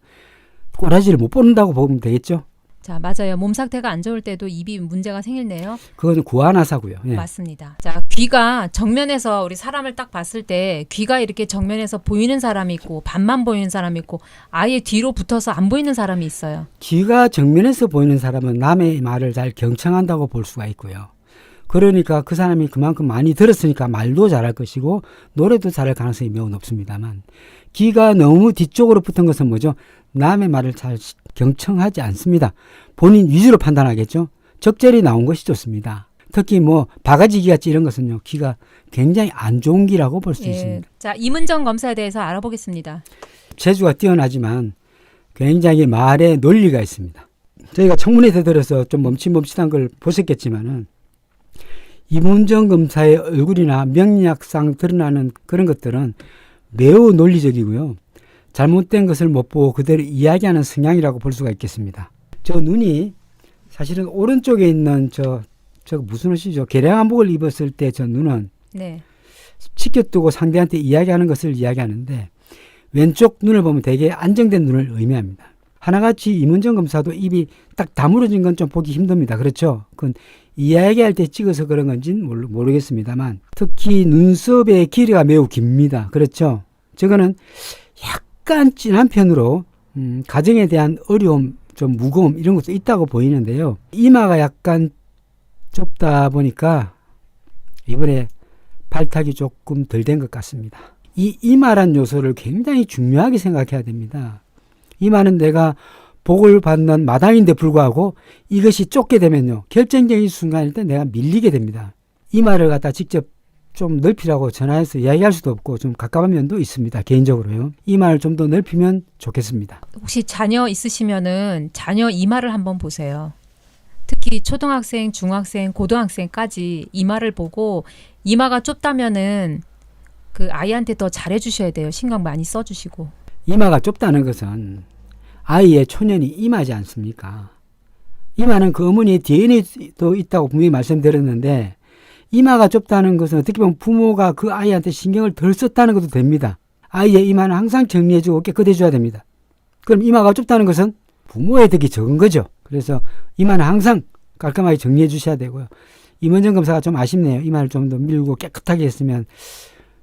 꼬라지를 못 뽑는다고 보면 되겠죠? 자, 맞아요. 몸 상태가 안 좋을 때도 입이 문제가 생기네요. 그거는 구안하사고요. 예. 맞습니다. 자, 귀가 정면에서 우리 사람을 딱 봤을 때 귀가 이렇게 정면에서 보이는 사람이 있고 반만 보이는 사람이 있고 아예 뒤로 붙어서 안 보이는 사람이 있어요. 귀가 정면에서 보이는 사람은 남의 말을 잘 경청한다고 볼 수가 있고요. 그러니까 그 사람이 그만큼 많이 들었으니까 말도 잘할 것이고 노래도 잘할 가능성이 매우 높습니다만 귀가 너무 뒤쪽으로 붙은 것은 뭐죠? 남의 말을 잘 경청하지 않습니다. 본인 위주로 판단하겠죠. 적절히 나온 것이 좋습니다. 특히 뭐 바가지 귀같이 이런 것은요. 귀가 굉장히 안 좋은 귀라고 볼 수 예. 있습니다. 자, 이문정 검사에 대해서 알아보겠습니다. 재주가 뛰어나지만 굉장히 말에 논리가 있습니다. 저희가 청문회 때 들어서 좀 멈칫멈칫한 걸 보셨겠지만은 이문정 검사의 얼굴이나 명리학상 드러나는 그런 것들은 매우 논리적이고요. 잘못된 것을 못 보고 그대로 이야기하는 성향이라고 볼 수가 있겠습니다. 저 눈이 사실은 오른쪽에 있는 저 무슨 옷이죠? 개량한복을 입었을 때 저 눈은 네. 치켜두고 상대한테 이야기하는 것을 이야기하는데 왼쪽 눈을 보면 되게 안정된 눈을 의미합니다. 하나같이 이문정 검사도 입이 딱 다물어진 건 좀 보기 힘듭니다. 그렇죠? 그건 이야기할 때 찍어서 그런 건지는 모르겠습니다만 특히 눈썹의 길이가 매우 깁니다. 그렇죠? 저거는 약간 진한 편으로 가정에 대한 어려움, 좀 무거움 이런 것도 있다고 보이는데요. 이마가 약간 좁다 보니까 이번에 발탁이 조금 덜 된 것 같습니다. 이 이마란 요소를 굉장히 중요하게 생각해야 됩니다. 이마는 내가 복을 받는 마당인데 불구하고 이것이 좁게 되면요. 결정적인 순간일 때 내가 밀리게 됩니다. 이마를 갖다 직접 좀 넓히라고 전화해서 이야기할 수도 없고 좀 가까운 면도 있습니다. 개인적으로요. 이마를 좀 더 넓히면 좋겠습니다. 혹시 자녀 있으시면은 자녀 이마를 한번 보세요. 특히 초등학생, 중학생, 고등학생까지 이마를 보고 이마가 좁다면은 그 아이한테 더 잘해 주셔야 돼요. 신경 많이 써 주시고. 이마가 좁다는 것은 아이의 초년이 이마지 않습니까? 이마는 그 어머니의 DNA도 있다고 분명히 말씀드렸는데 이마가 좁다는 것은 어떻게 보면 부모가 그 아이한테 신경을 덜 썼다는 것도 됩니다. 아이의 이마는 항상 정리해주고 깨끗해줘야 됩니다. 그럼 이마가 좁다는 것은 부모의 덕이 적은 거죠. 그래서 이마는 항상 깔끔하게 정리해 주셔야 되고요. 이문정 검사가 좀 아쉽네요. 이마를 좀 더 밀고 깨끗하게 했으면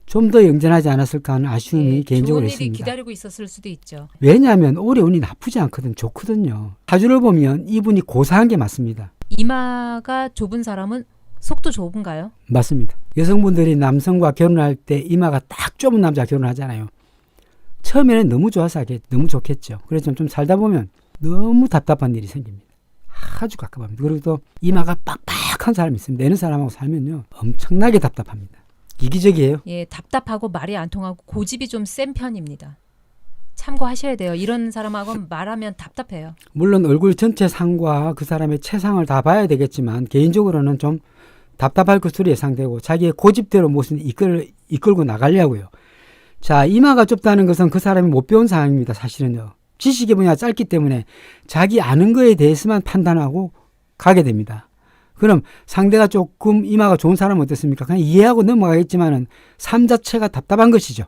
좀 더 영전하지 않았을까 하는 아쉬움이 개인적으로 좋은 일이 있습니다. 기다리고 있었을 수도 있죠. 왜냐하면 올해 운이 나쁘지 않거든. 좋거든요. 사주를 보면 이분이 고사한 게 맞습니다. 이마가 좁은 사람은 속도 좁은가요? 맞습니다. 여성분들이 남성과 결혼할 때 이마가 딱 좁은 남자 결혼하잖아요. 처음에는 너무 좋아서 너무 좋겠죠. 그래서 좀 살다 보면 너무 답답한 일이 생깁니다. 아주 가깝합니다. 그리고 또 이마가 빡빡한 사람이 있습니다. 내는 사람하고 살면요. 엄청나게 답답합니다. 이기적이에요. 예, 답답하고 말이 안 통하고 고집이 좀 센 편입니다. 참고하셔야 돼요. 이런 사람하고 말하면 답답해요. 물론 얼굴 전체 상과 그 사람의 체상을 다 봐야 되겠지만 개인적으로는 좀 답답할 것으로 예상되고 자기의 고집대로 무슨 이끌고 나가려고요. 자, 이마가 좁다는 것은 그 사람이 못 배운 상황입니다. 사실은요. 지식의 분야가 짧기 때문에 자기 아는 거에 대해서만 판단하고 가게 됩니다. 그럼 상대가 조금 이마가 좋은 사람은 어떻습니까? 그냥 이해하고 넘어가겠지만은 삶 자체가 답답한 것이죠.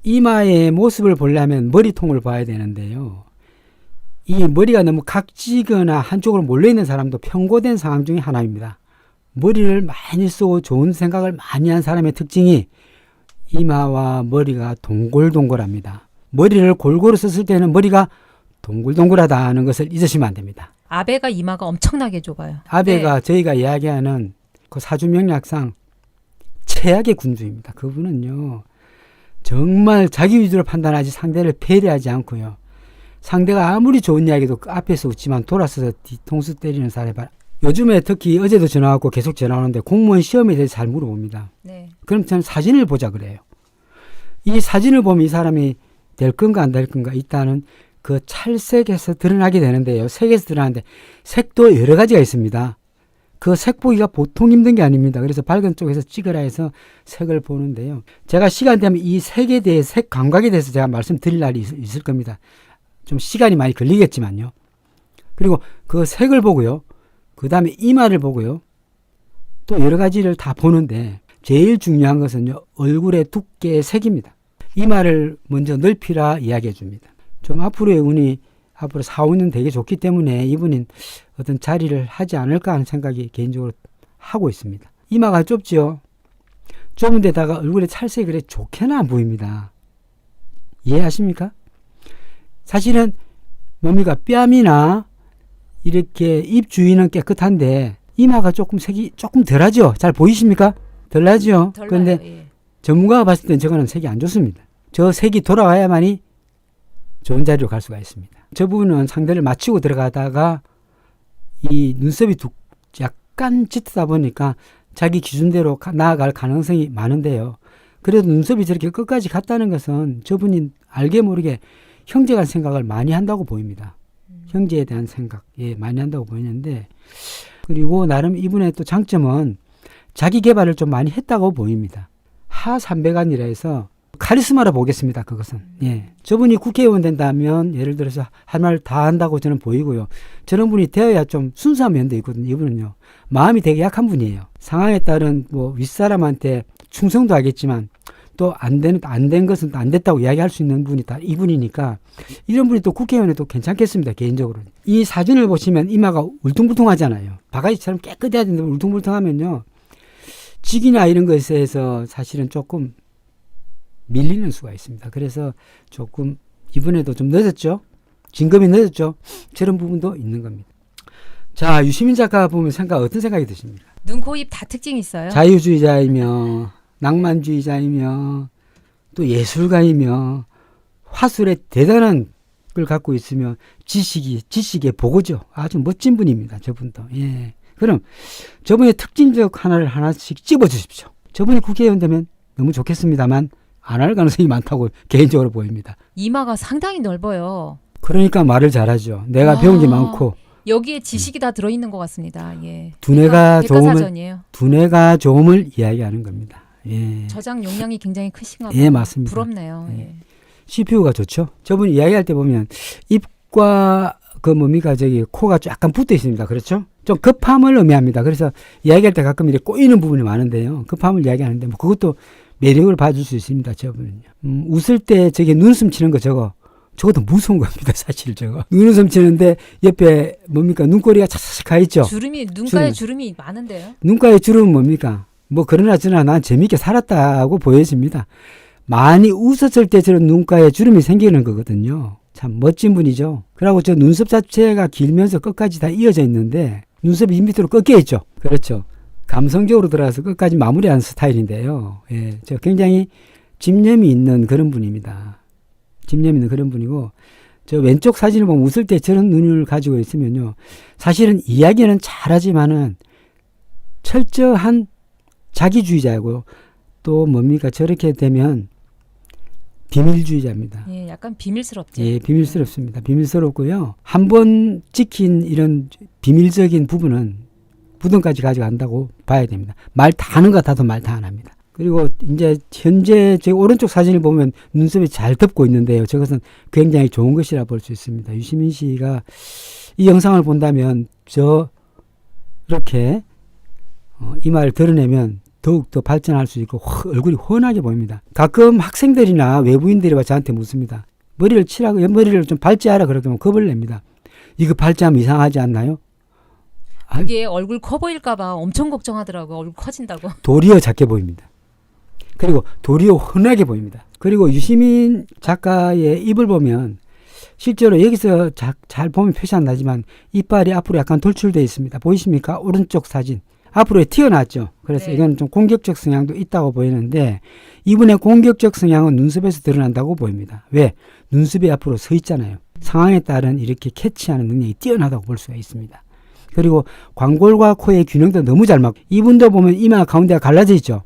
이마의 모습을 보려면 머리통을 봐야 되는데요. 이 머리가 너무 각지거나 한쪽으로 몰려있는 사람도 편고된 상황 중에 하나입니다. 머리를 많이 쓰고 좋은 생각을 많이 한 사람의 특징이 이마와 머리가 동글동글합니다. 머리를 골고루 썼을 때는 머리가 동글동글하다는 것을 잊으시면 안 됩니다. 아베가 이마가 엄청나게 좁아요. 아베가 네. 저희가 이야기하는 그 사주명리학상 최악의 군주입니다. 그분은요. 정말 자기 위주로 판단하지 상대를 배려하지 않고요. 상대가 아무리 좋은 이야기도 그 앞에서 웃지만 돌아서서 뒤통수 때리는 사례 봐. 요즘에 특히 어제도 전화 왔고 계속 전화 오는데 공무원 시험에 대해서 잘 물어봅니다. 네. 그럼 저는 사진을 보자 그래요. 이 사진을 보면 이 사람이 될 건가 안 될 건가 일단은 그 찰색에서 드러나게 되는데요. 색에서 드러나는데 색도 여러 가지가 있습니다. 그 색 보기가 보통 힘든 게 아닙니다. 그래서 밝은 쪽에서 찍으라 해서 색을 보는데요. 제가 시간 되면 이 색에 대해 색 감각에 대해서 제가 말씀드릴 날이 있을 겁니다. 좀 시간이 많이 걸리겠지만요. 그리고 그 색을 보고요. 그 다음에 이마를 보고요. 또 여러 가지를 다 보는데 제일 중요한 것은요. 얼굴의 두께의 색입니다. 이마를 먼저 넓히라 이야기해 줍니다. 좀 앞으로의 운이 앞으로 4, 5년 되게 좋기 때문에 이분은 어떤 자리를 하지 않을까 하는 생각이 개인적으로 하고 있습니다. 이마가 좁죠. 좁은 데다가 얼굴에 찰색이 그래 좋게는 안 보입니다. 이해하십니까? 사실은 뭡니까 뺨이나 이렇게 입 주위는 깨끗한데 이마가 조금 색이 조금 덜하죠. 잘 보이십니까? 덜하죠. 덜 그런데 나요. 예. 전문가가 봤을 땐 저거는 색이 안 좋습니다. 저 색이 돌아와야만이 좋은 자리로 갈 수가 있습니다. 저 부분은 상대를 맞추고 들어가다가 이 눈썹이 약간 짙다 보니까 자기 기준대로 나아갈 가능성이 많은데요. 그래도 눈썹이 저렇게 끝까지 갔다는 것은 저분이 알게 모르게 형제에 대한 생각을 많이 한다고 보입니다. 형제에 대한 생각, 예, 많이 한다고 보이는데, 그리고 나름 이분의 또 장점은 자기 개발을 좀 많이 했다고 보입니다. 하삼백안이라 해서 카리스마로 보겠습니다. 그것은. 예. 저분이 국회의원 된다면 예를 들어서 할 말 다 한다고 저는 보이고요. 저런 분이 되어야 좀 순수한 면도 있거든요. 이분은요. 마음이 되게 약한 분이에요. 상황에 따른 뭐 윗사람한테 충성도 하겠지만 또 안 된 것은 또 안 됐다고 이야기할 수 있는 분이 다 이분이니까 이런 분이 또 국회의원에도 괜찮겠습니다. 개인적으로. 이 사진을 보시면 이마가 울퉁불퉁하잖아요. 바가지처럼 깨끗해야 되는데 울퉁불퉁하면요. 직이나 이런 것에서 사실은 조금 밀리는 수가 있습니다. 그래서 조금 이번에도 좀 늦었죠. 진급이 늦었죠. 저런 부분도 있는 겁니다. 자, 유시민 작가 보면 어떤 생각이 드십니까? 눈, 코, 입 다 특징이 있어요. 자유주의자이며 낭만주의자이며 또 예술가이며 화술에 대단한 걸 갖고 있으며 지식의 보고죠. 아주 멋진 분입니다. 저분도. 예. 그럼 저분의 특징적 하나씩 찝어주십시오. 저분이 국회의원 되면 너무 좋겠습니다만 안 할 가능성이 많다고 개인적으로 보입니다. 이마가 상당히 넓어요. 그러니까 말을 잘하죠. 내가 배운 게 많고 여기에 지식이 다 들어있는 것 같습니다. 예. 두뇌가 백과사전이에요. 좋음을 이야기하는 겁니다. 예. 저장 용량이 굉장히 크신가 봐요. 예, 맞습니다. 부럽네요. 예. 예. CPU가 좋죠. 저분 이야기할 때 보면 입과 코가 약간 붙어 있습니다. 그렇죠? 좀 급함을 의미합니다. 그래서 이야기할 때 가끔 이렇게 꼬이는 부분이 많은데요. 급함을 이야기하는데 뭐 그것도 매력을 봐줄 수 있습니다. 저분은요. 웃을 때 저게 눈웃음 치는 거 저것도 무서운 겁니다. 사실 저거. 눈웃음 치는데 옆에 눈꼬리가 착착 가 있죠. 눈가에 주름이 많은데요. 눈가에 주름은 뭡니까? 뭐 그러나 저러나 난 재미있게 살았다고 보여집니다. 많이 웃었을 때 저런 눈가에 주름이 생기는 거거든요. 참 멋진 분이죠. 그리고 저 눈썹 자체가 길면서 끝까지 다 이어져 있는데 눈썹이 밑으로 꺾여 있죠. 그렇죠. 감성적으로 들어가서 끝까지 마무리하는 스타일인데요. 예, 저 굉장히 집념이 있는 그런 분입니다. 집념이 있는 그런 분이고, 저 왼쪽 사진을 보면 웃을 때 저런 눈을 가지고 있으면요. 사실은 이야기는 잘하지만은 철저한 자기주의자이고, 또 저렇게 되면 비밀주의자입니다. 예, 약간 비밀스럽죠. 예, 비밀스럽습니다. 비밀스럽고요. 한번 찍힌 이런 비밀적인 부분은 부동까지 가져간다고 봐야 됩니다. 말 다 하는 것 같아도 말 다 안 합니다. 그리고 이제 현재 제 오른쪽 사진을 보면 눈썹이 잘 덮고 있는데요. 저것은 굉장히 좋은 것이라 볼 수 있습니다. 유시민 씨가 이 영상을 본다면 저렇게 이마를 드러내면 더욱더 발전할 수 있고 얼굴이 훤하게 보입니다. 가끔 학생들이나 외부인들이 와 저한테 묻습니다. 머리를 칠하고 옆머리를 좀 밟지하라 그러면 겁을 냅니다. 이거 밟지하면 이상하지 않나요? 그게 얼굴 커 보일까봐 엄청 걱정하더라고요. 얼굴 커진다고. 도리어 작게 보입니다. 그리고 도리어 훤하게 보입니다. 그리고 유시민 작가의 입을 보면 실제로 여기서 잘 보면 표시 안 나지만 이빨이 앞으로 약간 돌출되어 있습니다. 보이십니까? 오른쪽 사진. 앞으로 튀어나왔죠. 그래서 네. 이건 좀 공격적 성향도 있다고 보이는데 이분의 공격적 성향은 눈썹에서 드러난다고 보입니다. 왜? 눈썹이 앞으로 서 있잖아요. 상황에 따른 이렇게 캐치하는 능력이 뛰어나다고 볼 수가 있습니다. 그리고 광골과 코의 균형도 너무 잘 맞고 이분도 보면 이마 가운데가 갈라져 있죠.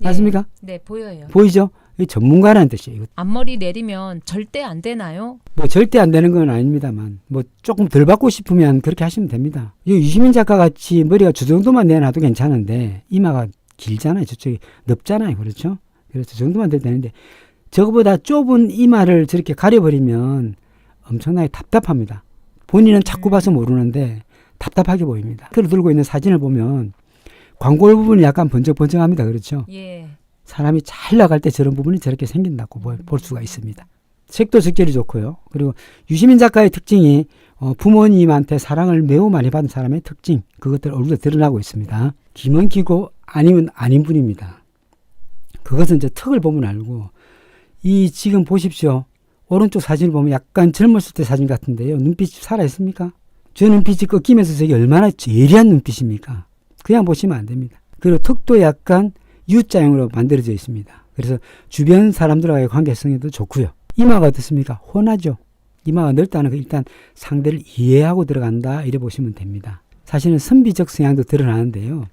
맞습니까? 네, 보여요. 보이죠? 이 전문가라는 뜻이에요. 앞머리 내리면 절대 안 되나요? 뭐 절대 안 되는 건 아닙니다만 뭐 조금 덜 받고 싶으면 그렇게 하시면 됩니다. 유시민 작가 같이 머리가 저 정도만 내놔도 괜찮은데 이마가 길잖아요. 저쪽이 넓잖아요. 그렇죠? 그래서 저 정도만 돼도 되는데 저거보다 좁은 이마를 저렇게 가려버리면 엄청나게 답답합니다. 본인은 자꾸 봐서 모르는데 답답하게 보입니다. 그걸 들고 있는 사진을 보면 광골 부분이 약간 번쩍번쩍합니다. 그렇죠? 예. 사람이 잘 나갈 때 저런 부분이 저렇게 생긴다고 볼 수가 있습니다. 색도 적절히 좋고요. 그리고 유시민 작가의 특징이 부모님한테 사랑을 매우 많이 받은 사람의 특징, 그것들 얼굴에 드러나고 있습니다. 김은기고 아니면 아닌 분입니다. 그것은 이제 턱을 보면 알고 지금 보십시오. 오른쪽 사진을 보면 약간 젊었을 때 사진 같은데요. 눈빛이 살아있습니까? 저 눈빛이 꺾이면서 저게 얼마나 예리한 눈빛입니까? 그냥 보시면 안 됩니다. 그리고 턱도 약간 U자형으로 만들어져 있습니다. 그래서 주변 사람들과의 관계성에도 좋고요. 이마가 어떻습니까? 훤하죠. 이마가 넓다는 거 일단 상대를 이해하고 들어간다 이래 보시면 됩니다. 사실은 선비적 성향도 드러나는데요.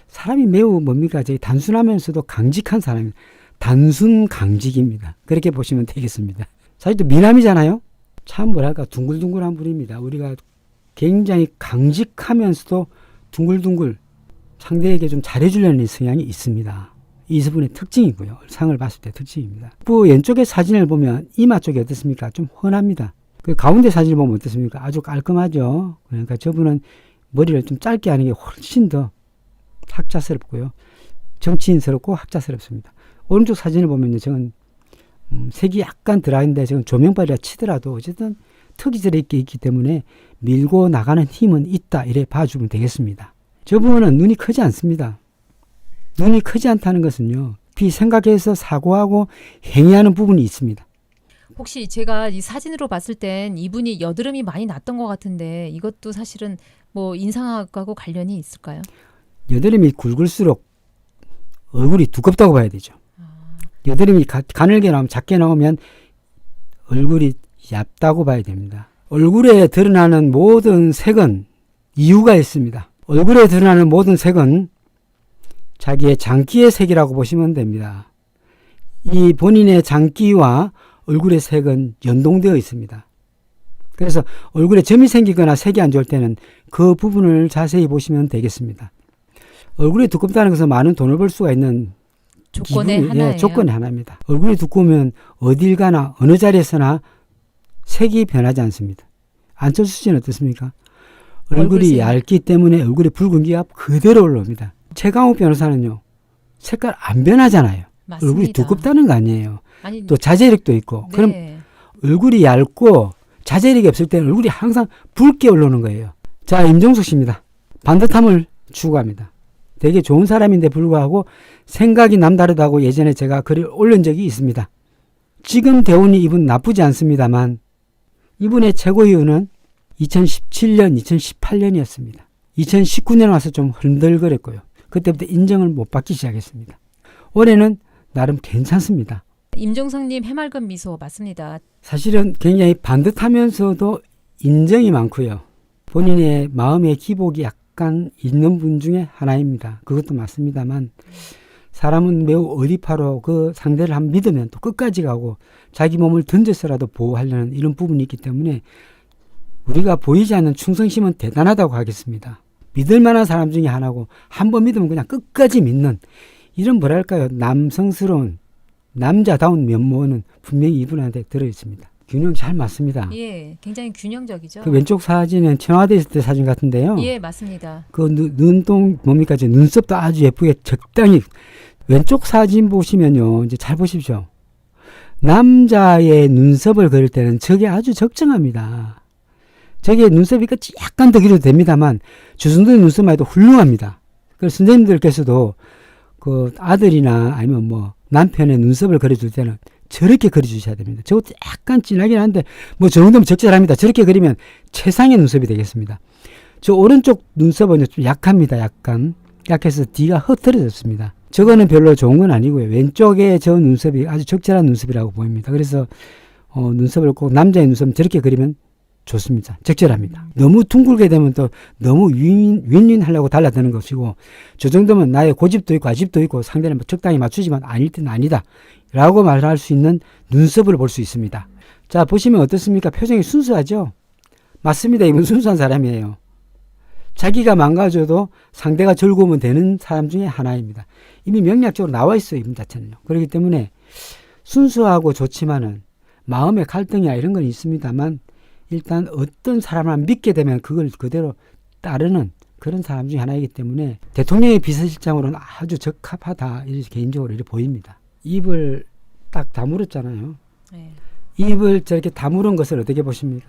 사람이 매우 뭡니까? 저기 단순하면서도 강직한 사람입니다. 단순 강직입니다. 그렇게 보시면 되겠습니다. 사실 또 미남이잖아요. 참 뭐랄까 둥글둥글한 분입니다. 우리가 굉장히 강직하면서도 둥글둥글 상대에게 좀 잘해주려는 성향이 있습니다. 이분의 특징이고요. 상을 봤을 때 특징입니다. 그 왼쪽의 사진을 보면 이마 쪽이 어떻습니까? 좀 훤합니다. 그 가운데 사진을 보면 어떻습니까? 아주 깔끔하죠. 그러니까 저분은 머리를 좀 짧게 하는 게 훨씬 더 학자스럽고요. 정치인스럽고 학자스럽습니다. 오른쪽 사진을 보면요. 저건 색이 약간 들어있는데 저건 조명빨이라 치더라도 어쨌든 특이스럽게 있기 때문에 밀고 나가는 힘은 있다. 이래 봐주면 되겠습니다. 저분은 눈이 크지 않습니다. 눈이 크지 않다는 것은요. 생각해서 사고하고 행위하는 부분이 있습니다. 혹시 제가 이 사진으로 봤을 땐 이분이 여드름이 많이 났던 것 같은데 이것도 사실은 뭐 인상학하고 관련이 있을까요? 여드름이 굵을수록 얼굴이 두껍다고 봐야 되죠. 여드름이 가늘게 나오면 작게 나오면 얼굴이 얇다고 봐야 됩니다. 얼굴에 드러나는 모든 색은 이유가 있습니다. 얼굴에 드러나는 모든 색은 자기의 장기의 색이라고 보시면 됩니다. 이 본인의 장기와 얼굴의 색은 연동되어 있습니다. 그래서 얼굴에 점이 생기거나 색이 안 좋을 때는 그 부분을 자세히 보시면 되겠습니다. 얼굴이 두껍다는 것은 많은 돈을 벌 수가 있는 조건의 하나예요. 예, 조건의 하나입니다. 얼굴이 두꺼우면 어딜 가나 어느 자리에서나 색이 변하지 않습니다. 안철수 씨는 어떻습니까? 얼굴이 얇기 때문에 얼굴에 붉은기가 그대로 올라옵니다. 최강욱 변호사는요. 색깔 안 변하잖아요. 맞습니다. 얼굴이 두껍다는 거 아니에요. 아니, 또 자제력도 있고. 네. 그럼 얼굴이 얇고 자제력이 없을 때는 얼굴이 항상 붉게 올라오는 거예요. 자, 임종석 씨입니다. 반듯함을 추구합니다. 되게 좋은 사람인데 불구하고 생각이 남다르다고 예전에 제가 글을 올린 적이 있습니다. 지금 대운이 이분 나쁘지 않습니다만 이분의 최고 이유는 2017년, 2018년이었습니다. 2019년 와서 좀 흔들거렸고요. 그때부터 인정을 못 받기 시작했습니다. 올해는 나름 괜찮습니다. 임종석님 해맑은 미소 맞습니다. 사실은 굉장히 반듯하면서도 인정이 많고요. 본인의 마음의 기복이 약간 있는 분 중에 하나입니다. 그것도 맞습니다만 사람은 매우 의리파로 그 상대를 한 믿으면 또 끝까지 가고 자기 몸을 던져서라도 보호하려는 이런 부분이 있기 때문에 우리가 보이지 않는 충성심은 대단하다고 하겠습니다. 믿을 만한 사람 중에 하나고 한 번 믿으면 그냥 끝까지 믿는 이런 뭐랄까요 남성스러운 남자다운 면모는 분명히 이분한테 들어있습니다. 균형 잘 맞습니다. 예, 굉장히 균형적이죠. 그 왼쪽 사진은 청와대 있을 때 사진 같은데요. 예, 맞습니다. 그 눈동 뭡니까? 저 눈썹도 아주 예쁘게 적당히 왼쪽 사진 보시면요. 이제 잘 보십시오. 남자의 눈썹을 그릴 때는 저게 아주 적정합니다. 저게 눈썹이 끝이 약간 더 길어도 됩니다만 주선생님 눈썹만 해도 훌륭합니다. 그래서 선생님들께서도 그 아들이나 아니면 뭐 남편의 눈썹을 그려줄 때는 저렇게 그려주셔야 됩니다. 저것도 약간 진하긴 한데 뭐 저 정도면 적절합니다. 저렇게 그리면 최상의 눈썹이 되겠습니다. 저 오른쪽 눈썹은 좀 약합니다. 약해서 뒤가 흐트러졌습니다. 저거는 별로 좋은 건 아니고요. 왼쪽에 저 눈썹이 아주 적절한 눈썹이라고 보입니다. 그래서 눈썹을 꼭 남자의 눈썹은 저렇게 그리면 좋습니다. 적절합니다. 너무 둥글게 되면 또 너무 윈윈하려고 달라드는 것이고 저 정도면 나의 고집도 있고 아집도 있고 상대를 적당히 맞추지만 아닐 때는 아니다 라고 말할 수 있는 눈썹을 볼 수 있습니다. 자, 보시면 어떻습니까? 표정이 순수하죠? 맞습니다. 이분 순수한 사람이에요. 자기가 망가져도 상대가 즐거우면 되는 사람 중에 하나입니다. 이미 명략적으로 나와 있어요. 이분 자체는요. 그렇기 때문에 순수하고 좋지만은 마음의 갈등이나 이런 건 있습니다만 일단 어떤 사람을 믿게 되면 그걸 그대로 따르는 그런 사람 중에 하나이기 때문에 대통령의 비서실장으로는 아주 적합하다. 이렇게 개인적으로 이렇게 보입니다. 입을 딱 다물었잖아요. 네. 입을 저렇게 다무른 것을 어떻게 보십니까?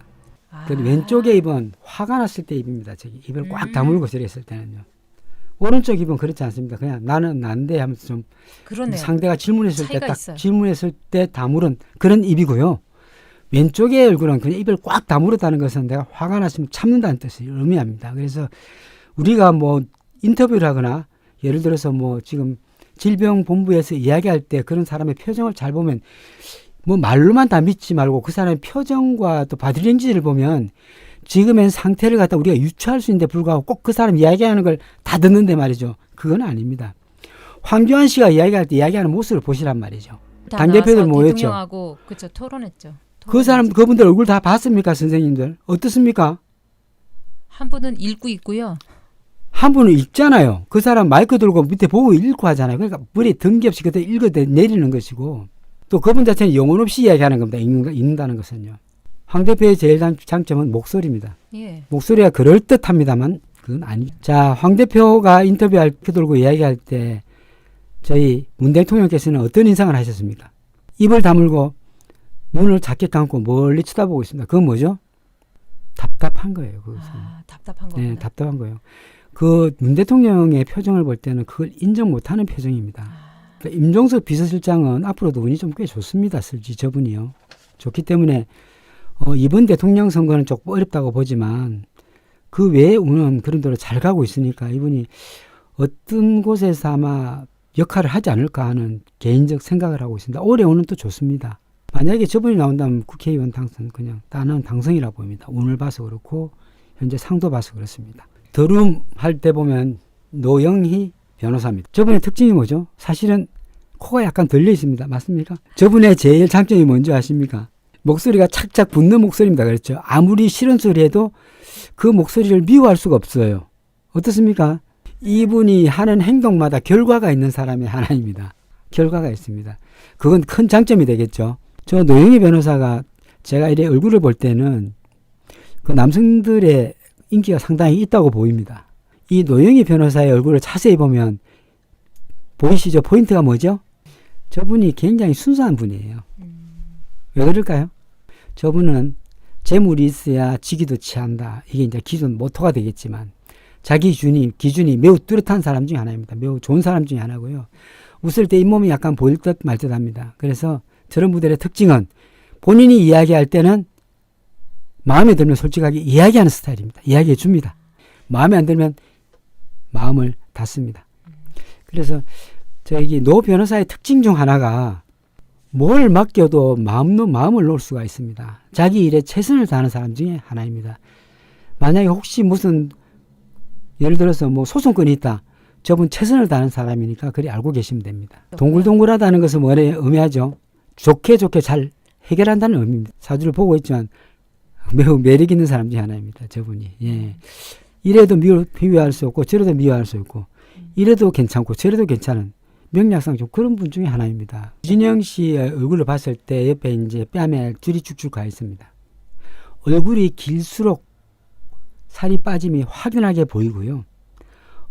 왼쪽의 입은 화가 났을 때 입입니다. 저기 입을 꽉 다물고 저렇게 했을 때는요. 오른쪽 입은 그렇지 않습니다. 그냥 나는 난데 하면서 좀 그러네요. 상대가 질문했을 때 차이가 딱 있어요. 질문했을 때 다무른 그런 입이고요. 왼쪽의 얼굴은 그냥 입을 꽉 다물었다는 것은 내가 화가 났으면 참는다는 뜻을 의미합니다. 그래서 우리가 뭐 인터뷰를 하거나 예를 들어서 뭐 지금 질병본부에서 이야기할 때 그런 사람의 표정을 잘 보면 뭐 말로만 다 믿지 말고 그 사람의 표정과 또 바디랭귀지를 보면 지금의 상태를 갖다 우리가 유추할 수 있는데 불구하고 꼭 그 사람 이야기하는 걸 다 듣는데 말이죠. 그건 아닙니다. 황교안 씨가 이야기할 때 이야기하는 모습을 보시란 말이죠. 당대표들 모였죠. 대통령하고 그쵸 토론했죠. 그 사람 그분들 얼굴 다 봤습니까, 선생님들? 어떻습니까? 한 분은 읽고 있고요. 한 분은 읽잖아요. 그 사람 마이크 들고 밑에 보고 읽고 하잖아요. 그러니까 머리 등기 없이 그때 읽어 내리는 것이고 또 그분 자체는 영혼 없이 이야기하는 겁니다. 읽는다는 것은요. 황 대표의 제일 장점은 목소리입니다. 예. 목소리가 그럴듯합니다만 그건 아니죠. 자, 황 대표가 인터뷰할 때 들고 이야기할 때 저희 문 대통령께서는 어떤 인상을 하셨습니까? 입을 다물고 눈을 작게 감고 멀리 쳐다보고 있습니다. 그건 뭐죠? 답답한 거예요. 그것은. 답답한 거구나. 네, 답답한 거예요. 그 문 대통령의 표정을 볼 때는 그걸 인정 못하는 표정입니다. 그러니까 임종석 비서실장은 앞으로도 운이 좀 꽤 좋습니다. 솔직히 저분이요. 좋기 때문에 이번 대통령 선거는 조금 어렵다고 보지만 그 외의 운은 그런 대로 잘 가고 있으니까 이분이 어떤 곳에서 아마 역할을 하지 않을까 하는 개인적 생각을 하고 있습니다. 올해 운은 또 좋습니다. 만약에 저분이 나온다면 국회의원 당선 그냥 나는 당선이라고 봅니다. 운을 봐서 그렇고 현재 상도 봐서 그렇습니다. 더룸 할 때 보면 노영희 변호사입니다. 저분의 특징이 뭐죠? 사실은 코가 약간 들려 있습니다. 맞습니까? 저분의 제일 장점이 뭔지 아십니까? 목소리가 착착 붙는 목소리입니다. 그렇죠? 아무리 싫은 소리 해도 그 목소리를 미워할 수가 없어요. 어떻습니까? 이분이 하는 행동마다 결과가 있는 사람의 하나입니다. 결과가 있습니다. 그건 큰 장점이 되겠죠. 저 노영희 변호사가 제가 이래 얼굴을 볼 때는 그 남성들의 인기가 상당히 있다고 보입니다. 이 노영희 변호사의 얼굴을 자세히 보면 보이시죠? 포인트가 뭐죠? 저분이 굉장히 순수한 분이에요. 왜 그럴까요? 저분은 재물이 있어야 지기도 취한다. 이게 이제 기존 모토가 되겠지만 자기 기준이 매우 뚜렷한 사람 중에 하나입니다. 매우 좋은 사람 중에 하나고요. 웃을 때 잇몸이 약간 보일 듯 말 듯 합니다. 그래서 저런 분들의 특징은 본인이 이야기할 때는 마음에 들면 솔직하게 이야기하는 스타일입니다. 이야기해 줍니다. 마음에 안 들면 마음을 닫습니다. 그래서 저기 노 변호사의 특징 중 하나가 뭘 맡겨도 마음을 놓을 수가 있습니다. 자기 일에 최선을 다하는 사람 중에 하나입니다. 만약에 혹시 무슨 예를 들어서 뭐 소송건이 있다. 저분 최선을 다하는 사람이니까 그리 알고 계시면 됩니다. 동글동글하다는 것은 뭐래 의미하죠? 좋게 잘 해결한다는 의미입니다. 사주를 보고 있지만 매우 매력 있는 사람 중에 하나입니다. 저분이. 예. 이래도 미워할 수 없고 저래도 미워할 수 없고 이래도 괜찮고 저래도 괜찮은 명략상 좀 그런 분 중에 하나입니다. 유진영 씨의 얼굴을 봤을 때 옆에 이제 뺨에 줄이 쭉쭉 가 있습니다. 얼굴이 길수록 살이 빠짐이 확연하게 보이고요.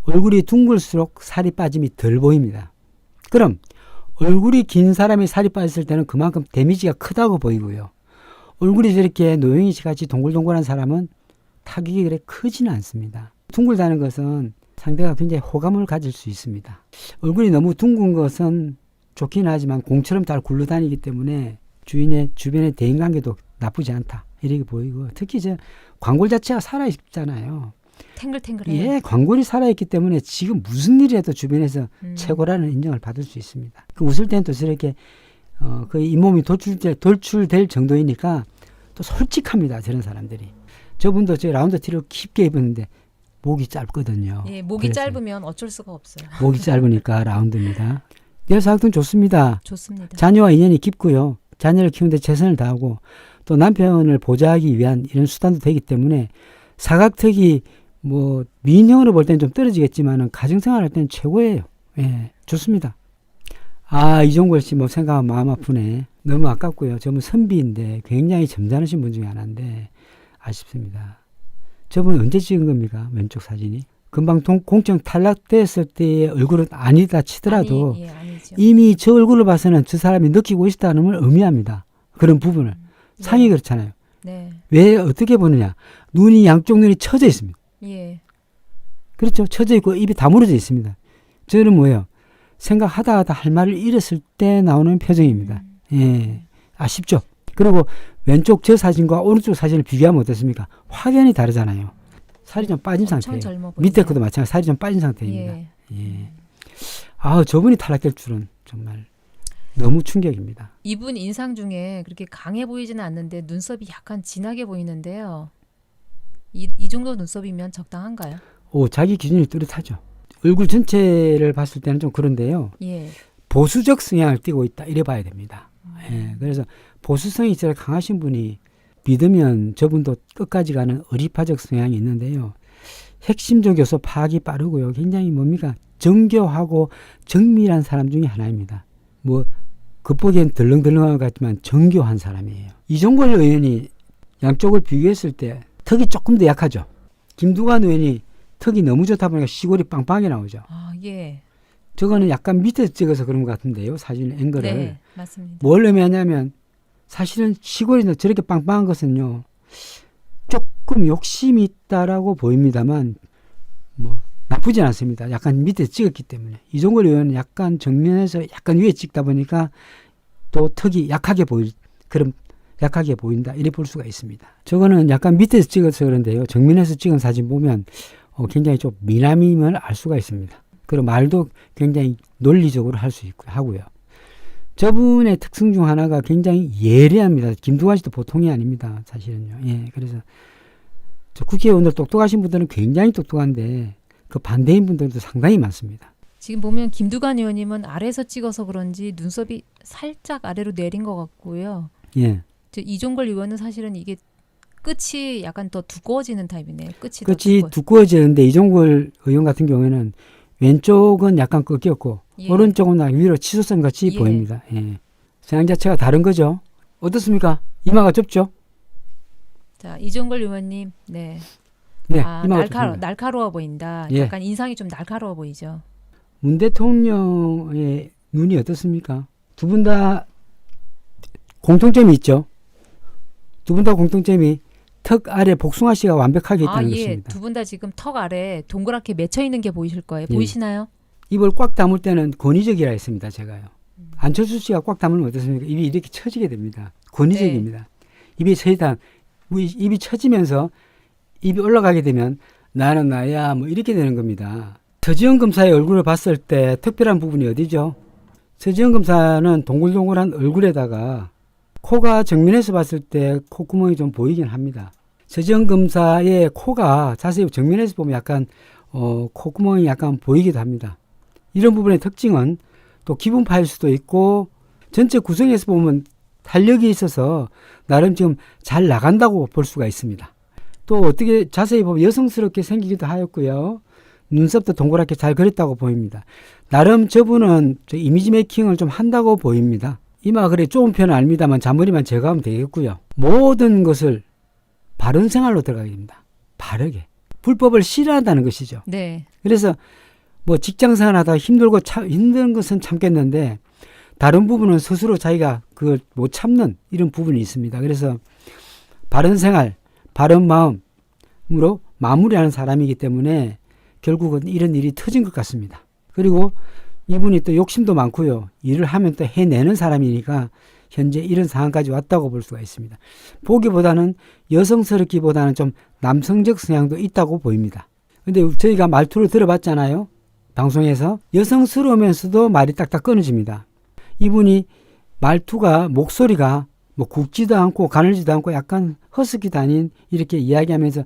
얼굴이 둥글수록 살이 빠짐이 덜 보입니다. 그럼 얼굴이 긴 사람이 살이 빠졌을 때는 그만큼 데미지가 크다고 보이고요. 얼굴이 저렇게 노영희 씨 같이 동글동글한 사람은 타격이 그래 크지는 않습니다. 둥글다는 것은 상대가 굉장히 호감을 가질 수 있습니다. 얼굴이 너무 둥근 것은 좋긴 하지만 공처럼 잘 굴러다니기 때문에 주변의 대인관계도 나쁘지 않다. 이렇게 보이고 특히 이제 광골 자체가 살아있잖아요. 탱글탱글해요. 예, 광골이 살아있기 때문에 지금 무슨 일이 해도 주변에서 최고라는 인정을 받을 수 있습니다. 그 웃을 때는 또 저렇게 거의 잇몸이 돌출될 정도이니까 또 솔직합니다. 저런 사람들이. 저분도 저 라운드 티를 깊게 입었는데 목이 짧거든요. 예, 목이 그래서 짧으면 어쩔 수가 없어요. 목이 짧으니까 라운드입니다. 여사학동 좋습니다. 좋습니다. 자녀와 인연이 깊고요. 자녀를 키우는데 최선을 다하고 또 남편을 보좌하기 위한 이런 수단도 되기 때문에 사각턱이 뭐 미인형으로 볼 때는 좀 떨어지겠지만은 가정생활 할 때는 최고예요. 예, 좋습니다. 이종걸 씨 뭐 생각하면 마음 아프네. 너무 아깝고요. 저분 선비인데 굉장히 점잖으신 분 중에 하나인데 아쉽습니다. 저분 언제 찍은 겁니까? 왼쪽 사진이. 금방 공청 탈락됐을 때의 얼굴은 아니다 치더라도 아니죠. 이미 저 얼굴을 봐서는 저 사람이 느끼고 있다는 걸 의미합니다. 그런 부분을. 상이 그렇잖아요. 네. 왜 어떻게 보느냐. 양쪽 눈이 처져 있습니다. 예. 그렇죠. 처져 있고 입이 다물어져 있습니다. 저는 뭐예요? 생각하다 할 말을 잃었을 때 나오는 표정입니다. 예. 아쉽죠. 그리고 왼쪽 저 사진과 오른쪽 사진을 비교하면 어떻습니까? 확연히 다르잖아요. 살이 좀 빠진 엄청 상태예요. 젊어 보이네요. 밑에 것도 마찬가지 살이 좀 빠진 상태입니다. 예. 예. 아, 저분이 탈락될 줄은 정말 너무 충격입니다. 이분 인상 중에 그렇게 강해 보이지는 않는데 눈썹이 약간 진하게 보이는데요. 이 정도 눈썹이면 적당한가요? 오, 자기 기준이 뚜렷하죠. 얼굴 전체를 봤을 때는 좀 그런데요. 예. 보수적 성향을 띠고 있다 이래 봐야 됩니다. 예, 그래서 보수성이 제일 강하신 분이 믿으면 저분도 끝까지 가는 의리파적 성향이 있는데요. 핵심적 요소 파악이 빠르고요. 굉장히 뭡니까? 정교하고 정밀한 사람 중에 하나입니다. 뭐 겉보기엔 덜렁덜렁한 것 같지만 정교한 사람이에요. 이종걸 의원이 양쪽을 비교했을 때 턱이 조금 더 약하죠. 김두관 의원이 턱이 너무 좋다 보니까 시골이 빵빵하게 나오죠. 아, 예. 저거는 약간 밑에서 찍어서 그런 것 같은데요. 사진 앵글을. 네, 맞습니다. 뭘 의미하냐면 사실은 시골이 저렇게 빵빵한 것은요. 조금 욕심이 있다라고 보입니다만 뭐 나쁘진 않습니다. 약간 밑에 찍었기 때문에. 이종걸 의원은 약간 정면에서 약간 위에 찍다 보니까 또 턱이 약하게 보인다. 이래 볼 수가 있습니다. 저거는 약간 밑에서 찍어서 그런데요. 정면에서 찍은 사진 보면 굉장히 좀 미남임을 알 수가 있습니다. 그리고 말도 굉장히 논리적으로 할 수 있고 하고요. 저분의 특성 중 하나가 굉장히 예리합니다. 김두관 씨도 보통이 아닙니다. 사실은요. 예, 그래서 저 국회의원들 똑똑하신 분들은 굉장히 똑똑한데 그 반대인 분들도 상당히 많습니다. 지금 보면 김두관 의원님은 아래에서 찍어서 그런지 눈썹이 살짝 아래로 내린 것 같고요. 예. 이종걸 의원은 사실은 이게 끝이 약간 더 두꺼워지는 타입이네요. 끝이 두꺼워지는데 이종걸 의원 같은 경우에는 왼쪽은 약간 꺾였고 예. 오른쪽은 위로 치솟은 같이 예. 보입니다. 예. 성향 자체가 다른 거죠. 어떻습니까? 이마가 좁죠? 자, 이종걸 의원님, 네. 네, 아, 이마가 좁습니다. 날카로워 보인다. 예. 약간 인상이 좀 날카로워 보이죠. 문 대통령의 눈이 어떻습니까? 두 분 다 공통점이 있죠. 두 분 다 공통점이 턱 아래 복숭아 씨가 완벽하게 있다는 예. 것입니다. 두 분 다 지금 턱 아래 동그랗게 맺혀 있는 게 보이실 거예요. 예. 보이시나요? 입을 꽉 다물 때는 권위적이라 했습니다. 제가요. 안철수 씨가 꽉 다물면 어떻습니까? 입이 이렇게 처지게 됩니다. 권위적입니다. 입이 처지다, 입이 처지면서 입이 올라가게 되면 나는 나야 뭐 이렇게 되는 겁니다. 서지현 검사의 얼굴을 봤을 때 특별한 부분이 어디죠? 서지현 검사는 동글동글한 얼굴에다가 코가 정면에서 봤을 때 콧구멍이 좀 보이긴 합니다. 서지현 검사의 코가 자세히 정면에서 보면 약간 콧구멍이 약간 보이기도 합니다. 이런 부분의 특징은 또 기분파일 수도 있고 전체 구성에서 보면 탄력이 있어서 나름 지금 잘 나간다고 볼 수가 있습니다. 또 어떻게 자세히 보면 여성스럽게 생기기도 하였고요. 눈썹도 동그랗게 잘 그렸다고 보입니다. 나름 저분은 이미지 메이킹을 좀 한다고 보입니다. 이마 그래 좁은 편은 아닙니다만 잔머리만 제거하면 되겠고요. 모든 것을 바른 생활로 들어가게 됩니다. 바르게. 불법을 싫어한다는 것이죠. 네. 그래서 뭐 직장 생활하다가 힘든 것은 참겠는데 다른 부분은 스스로 자기가 그걸 못 참는 이런 부분이 있습니다. 그래서 바른 생활, 바른 마음으로 마무리하는 사람이기 때문에 결국은 이런 일이 터진 것 같습니다. 그리고 이분이 또 욕심도 많고요. 일을 하면 또 해내는 사람이니까 현재 이런 상황까지 왔다고 볼 수가 있습니다. 보기보다는 여성스럽기보다는 좀 남성적 성향도 있다고 보입니다. 근데 저희가 말투를 들어봤잖아요. 방송에서 여성스러우면서도 말이 딱딱 끊어집니다. 이분이 말투가 목소리가 뭐 굵지도 않고 가늘지도 않고 약간 허스키도 아닌 이렇게 이야기하면서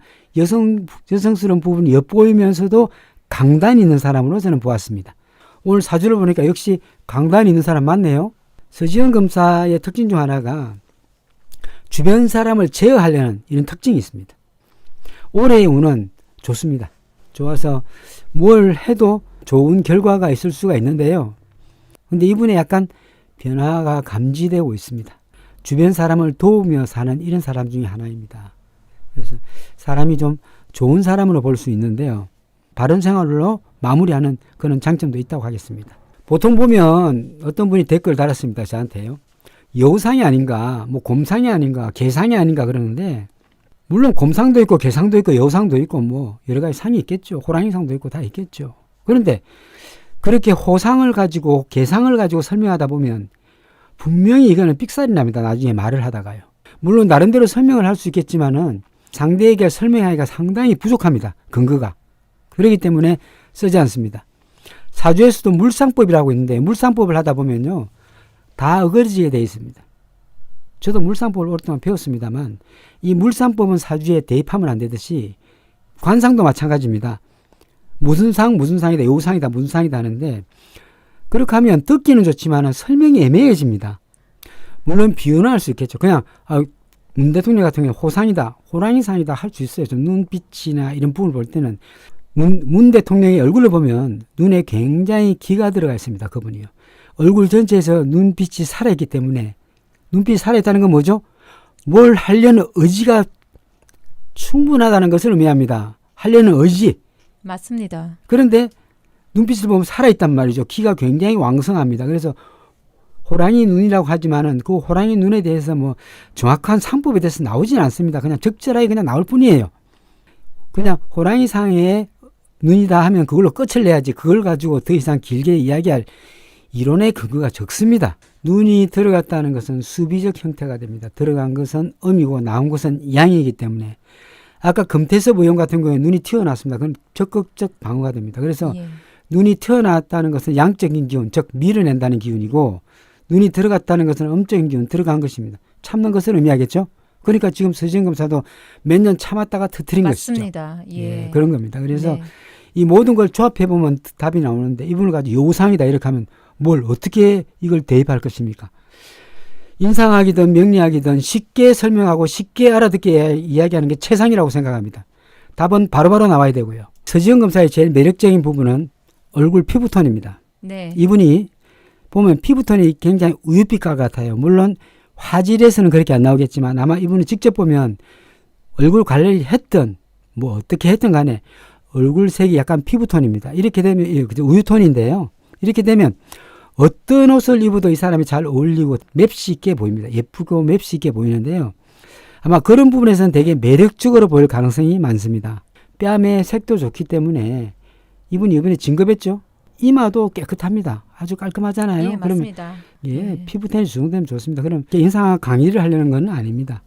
여성스러운 부분이 엿보이면서도 강단 있는 사람으로 저는 보았습니다. 오늘 사주를 보니까 역시 강단이 있는 사람 맞네요. 서지현 검사의 특징 중 하나가 주변 사람을 제어하려는 이런 특징이 있습니다. 올해의 운은 좋습니다. 좋아서 뭘 해도 좋은 결과가 있을 수가 있는데요. 근데 이분의 약간 변화가 감지되고 있습니다. 주변 사람을 도우며 사는 이런 사람 중에 하나입니다. 그래서 사람이 좀 좋은 사람으로 볼 수 있는데요. 바른 생활로 마무리하는 그런 장점도 있다고 하겠습니다. 보통 보면 어떤 분이 댓글 달았습니다. 저한테요. 여우상이 아닌가, 뭐 곰상이 아닌가, 개상이 아닌가 그러는데 물론 곰상도 있고 개상도 있고 여우상도 있고 뭐 여러 가지 상이 있겠죠. 호랑이상도 있고 다 있겠죠. 그런데 그렇게 호상을 가지고 개상을 가지고 설명하다 보면 분명히 이거는 삑살이 납니다. 나중에 말을 하다가요. 물론 나름대로 설명을 할 수 있겠지만은 상대에게 설명하기가 상당히 부족합니다. 근거가. 그렇기 때문에 쓰지 않습니다. 사주에서도 물상법이라고 있는데 물상법을 하다 보면요. 다 어그러지게 되어 있습니다. 저도 물상법을 오랫동안 배웠습니다만 이 물상법은 사주에 대입하면 안 되듯이 관상도 마찬가지입니다. 무슨 상이다, 요 상이다, 무슨 상이다 하는데 그렇게 하면 듣기는 좋지만 설명이 애매해집니다. 물론 비유는 할 수 있겠죠. 그냥 문 대통령 같은 경우에 호상이다, 호랑이상이다 할 수 있어요. 좀 눈빛이나 이런 부분을 볼 때는 문 대통령의 얼굴을 보면 눈에 굉장히 기가 들어가 있습니다. 그분이요. 얼굴 전체에서 눈빛이 살아있기 때문에 눈빛이 살아있다는 건 뭐죠? 뭘 하려는 의지가 충분하다는 것을 의미합니다. 하려는 의지. 맞습니다. 그런데 눈빛을 보면 살아있단 말이죠. 기가 굉장히 왕성합니다. 그래서 호랑이 눈이라고 하지만은 그 호랑이 눈에 대해서 뭐 정확한 상법에 대해서 나오지는 않습니다. 그냥 적절하게 그냥 나올 뿐이에요. 그냥 호랑이 상의 눈이다 하면 그걸로 끝을 내야지 그걸 가지고 더 이상 길게 이야기할 이론의 근거가 적습니다. 눈이 들어갔다는 것은 수비적 형태가 됩니다. 들어간 것은 음이고 나온 것은 양이기 때문에 아까 금태섭 의원 같은 경우에 눈이 튀어나왔습니다. 그건 적극적 방어가 됩니다. 그래서 예. 눈이 튀어나왔다는 것은 양적인 기운, 즉 밀어낸다는 기운이고 눈이 들어갔다는 것은 음적인 기운, 들어간 것입니다. 참는 것을 의미하겠죠. 그러니까 지금 서지현 검사도 몇 년 참았다가 터뜨린 것이죠. 맞습니다. 예. 그런 겁니다. 그래서 네. 이 모든 걸 조합해보면 답이 나오는데 이분을 가지고 요상이다 이렇게 하면 뭘 어떻게 이걸 대입할 것입니까? 인상학이든 명리학이든 쉽게 설명하고 쉽게 알아듣게 이야기하는 게 최상이라고 생각합니다. 답은 바로바로 나와야 되고요. 서지현 검사의 제일 매력적인 부분은 얼굴 피부톤입니다. 네. 이분이 보면 피부톤이 굉장히 우유빛깔 같아요. 물론 화질에서는 그렇게 안 나오겠지만 아마 이분이 직접 보면 얼굴 관리를 했든 뭐 어떻게 했든 간에 얼굴 색이 약간 피부톤입니다. 이렇게 되면 우유톤인데요. 이렇게 되면 어떤 옷을 입어도 이 사람이 잘 어울리고 맵시 있게 보입니다. 예쁘고 맵시 있게 보이는데요. 아마 그런 부분에서는 되게 매력적으로 보일 가능성이 많습니다. 뺨의 색도 좋기 때문에 이분이 이번에 진급했죠. 이마도 깨끗합니다. 아주 깔끔하잖아요. 예, 맞습니다. 그러면 피부톤이 주성되면 좋습니다. 그럼 인상학 강의를 하려는 건 아닙니다.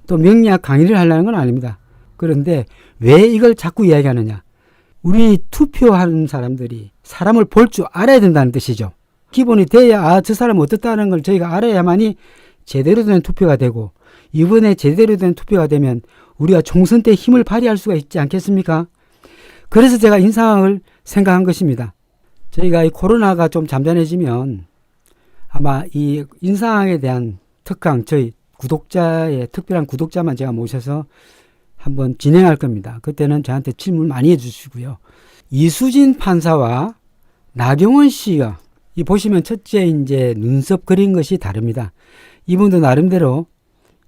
또 명리학 강의를 하려는 건 아닙니다. 그런데 왜 이걸 자꾸 이야기하느냐? 우리 투표하는 사람들이 사람을 볼 줄 알아야 된다는 뜻이죠. 기본이 돼야 저 사람은 어떻다는 걸 저희가 알아야만이 제대로 된 투표가 되고 이번에 제대로 된 투표가 되면 우리가 총선 때 힘을 발휘할 수가 있지 않겠습니까? 그래서 제가 인상학을 생각한 것입니다. 저희가 이 코로나가 좀 잠잠해지면 아마 이 인상학에 대한 특강 저희 구독자의 특별한 구독자만 제가 모셔서 한번 진행할 겁니다. 그때는 저한테 질문 많이 해주시고요. 이수진 판사와 나경원 씨가 이 보시면 첫째 이제 눈썹 그린 것이 다릅니다. 이분도 나름대로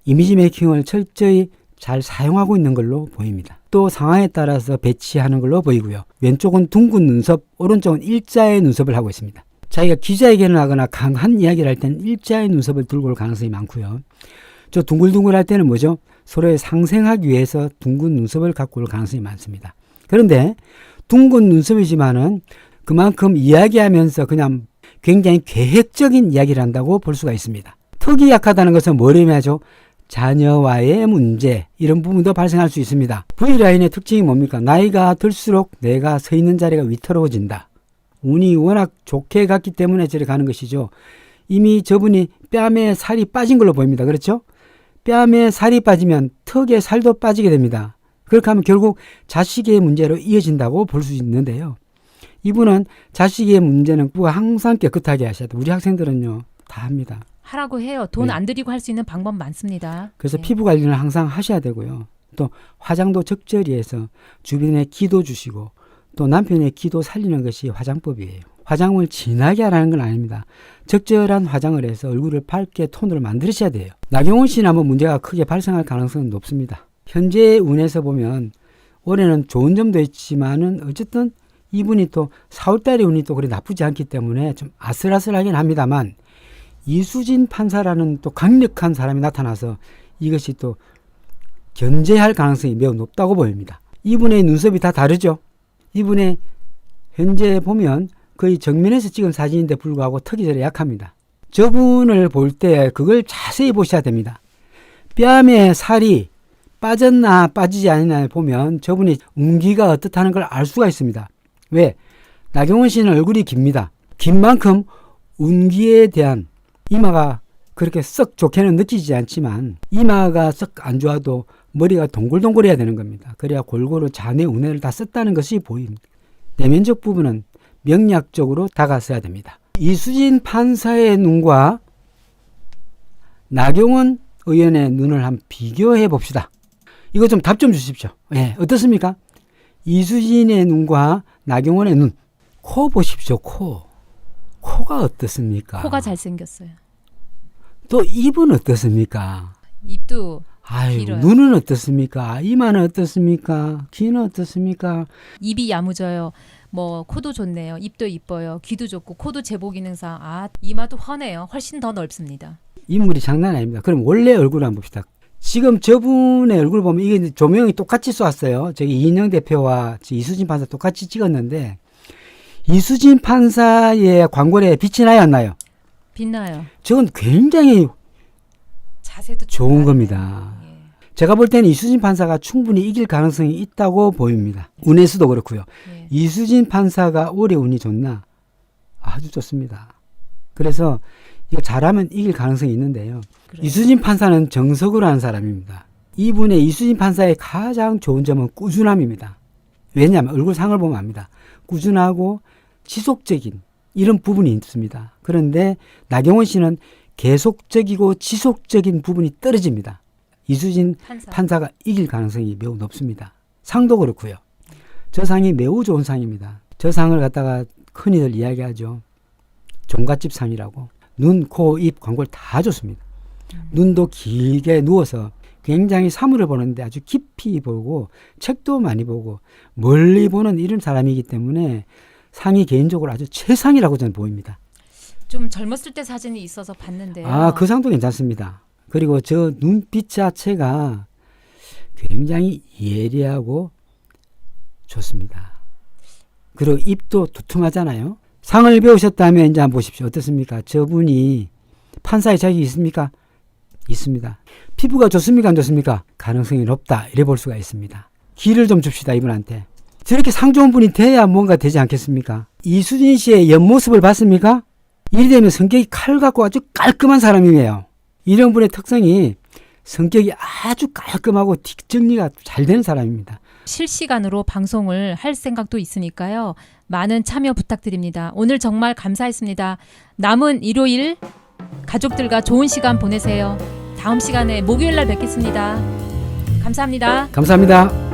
이미지 메이킹을 철저히 잘 사용하고 있는 걸로 보입니다. 또 상황에 따라서 배치하는 걸로 보이고요. 왼쪽은 둥근 눈썹, 오른쪽은 일자의 눈썹을 하고 있습니다. 자기가 기자회견을 하거나 강한 이야기를 할 때는 일자의 눈썹을 들고 올 가능성이 많고요. 저 둥글둥글 할 때는 뭐죠? 서로의 상생하기 위해서 둥근 눈썹을 갖고 올 가능성이 많습니다. 그런데 둥근 눈썹이지만은 그만큼 이야기하면서 그냥 굉장히 계획적인 이야기를 한다고 볼 수가 있습니다. 턱이 약하다는 것은 뭘 의미하죠? 자녀와의 문제 이런 부분도 발생할 수 있습니다. V라인의 특징이 뭡니까? 나이가 들수록 내가 서 있는 자리가 위태로워진다. 운이 워낙 좋게 갔기 때문에 저리 가는 것이죠. 이미 저분이 뺨에 살이 빠진 걸로 보입니다. 그렇죠? 뺨에 살이 빠지면 턱에 살도 빠지게 됩니다. 그렇게 하면 결국 자식의 문제로 이어진다고 볼 수 있는데요. 이분은 자식의 문제는 항상 깨끗하게 하셔야 돼요. 우리 학생들은요 다 합니다. 하라고 해요. 돈 안 들이고 할 수 있는 방법 많습니다. 그래서 피부 관리는 항상 하셔야 되고요. 또 화장도 적절히 해서 주변에 기도 주시고 또 남편의 기도 살리는 것이 화장법이에요. 화장을 진하게 하라는 건 아닙니다. 적절한 화장을 해서 얼굴을 밝게 톤으로 만드셔야 돼요. 나경원 씨는 한번 문제가 크게 발생할 가능성은 높습니다. 현재 운에서 보면 올해는 좋은 점도 있지만은 어쨌든 이분이 또 4월달에 운이 또 그리 나쁘지 않기 때문에 좀 아슬아슬하긴 합니다만 이수진 판사라는 또 강력한 사람이 나타나서 이것이 또 견제할 가능성이 매우 높다고 보입니다. 이분의 눈썹이 다 다르죠. 이분의 현재 보면 거의 정면에서 찍은 사진인데 불구하고 턱이 저리 약합니다. 저분을 볼 때 그걸 자세히 보셔야 됩니다. 뺨에 살이 빠졌나 빠지지 않나 보면 저분이 운기가 어떻다는 걸 알 수가 있습니다. 왜? 나경원 씨는 얼굴이 깁니다. 긴 만큼 운기에 대한 이마가 그렇게 썩 좋게는 느끼지 않지만 이마가 썩 안 좋아도 머리가 동글동글해야 되는 겁니다. 그래야 골고루 잔의 운해를 다 썼다는 것이 보입니다. 내면적 부분은 명략적으로 다가서야 됩니다. 이수진 판사의 눈과 나경원 의원의 눈을 한번 비교해 봅시다. 이거 좀 답 좀 주십시오. 예, 어떻습니까? 이수진의 눈과 나경원의 눈. 코 보십시오. 코가 어떻습니까? 코가 잘생겼어요. 또 입은 어떻습니까? 입도 아유, 길어요. 눈은 어떻습니까? 이마는 어떻습니까? 귀는 어떻습니까? 입이 야무져요. 뭐 코도 좋네요. 입도 이뻐요. 귀도 좋고 코도 제복 기능상 이마도 훤해요. 훨씬 더 넓습니다. 인물이 장난 아닙니다. 그럼 원래 얼굴 한번 봅시다. 지금 저분의 얼굴 보면 이게 조명이 똑같이 쏘았어요. 저기 이인영 대표와 이수진 판사 똑같이 찍었는데 이수진 판사의 광골에 빛이 나요, 안 나요? 빛나요. 저건 굉장히 자세도 좋은 다르네요. 겁니다. 예. 제가 볼 때는 이수진 판사가 충분히 이길 가능성이 있다고 보입니다. 운에서도 그렇고요. 예. 이수진 판사가 올해 운이 좋나? 아주 좋습니다. 그래서 이거 잘하면 이길 가능성이 있는데요. 그래요. 이수진 판사는 정석으로 하는 사람입니다. 이분의 이수진 판사의 가장 좋은 점은 꾸준함입니다. 왜냐하면 얼굴상을 보면 압니다. 꾸준하고 지속적인 이런 부분이 있습니다. 그런데 나경원 씨는 계속적이고 지속적인 부분이 떨어집니다. 이수진 판사가 이길 가능성이 매우 높습니다. 상도 그렇고요. 저 상이 매우 좋은 상입니다. 저 상을 갖다가 흔히들 이야기하죠. 종갓집 상이라고. 눈, 코, 입, 광골 다 좋습니다. 눈도 길게 누워서 굉장히 사물을 보는데 아주 깊이 보고 책도 많이 보고 멀리 보는 이런 사람이기 때문에 상이 개인적으로 아주 최상이라고 저는 보입니다. 좀 젊었을 때 사진이 있어서 봤는데요. 아, 그 상도 괜찮습니다. 그리고 저 눈빛 자체가 굉장히 예리하고 좋습니다. 그리고 입도 두툼하잖아요. 상을 배우셨다면 이제 한번 보십시오. 어떻습니까? 저분이 판사의 자격이 있습니까? 있습니다. 피부가 좋습니까? 안 좋습니까? 가능성이 높다. 이래 볼 수가 있습니다. 기를 좀 줍시다. 이분한테. 저렇게 상 좋은 분이 돼야 뭔가 되지 않겠습니까? 이수진 씨의 옆모습을 봤습니까? 이리 되면 성격이 칼 같고 아주 깔끔한 사람이에요. 이런 분의 특성이 성격이 아주 깔끔하고 뒷정리가 잘 되는 사람입니다. 실시간으로 방송을 할 생각도 있으니까요. 많은 참여 부탁드립니다. 오늘 정말 감사했습니다. 남은 일요일 가족들과 좋은 시간 보내세요. 다음 시간에 목요일 날 뵙겠습니다. 감사합니다. 감사합니다.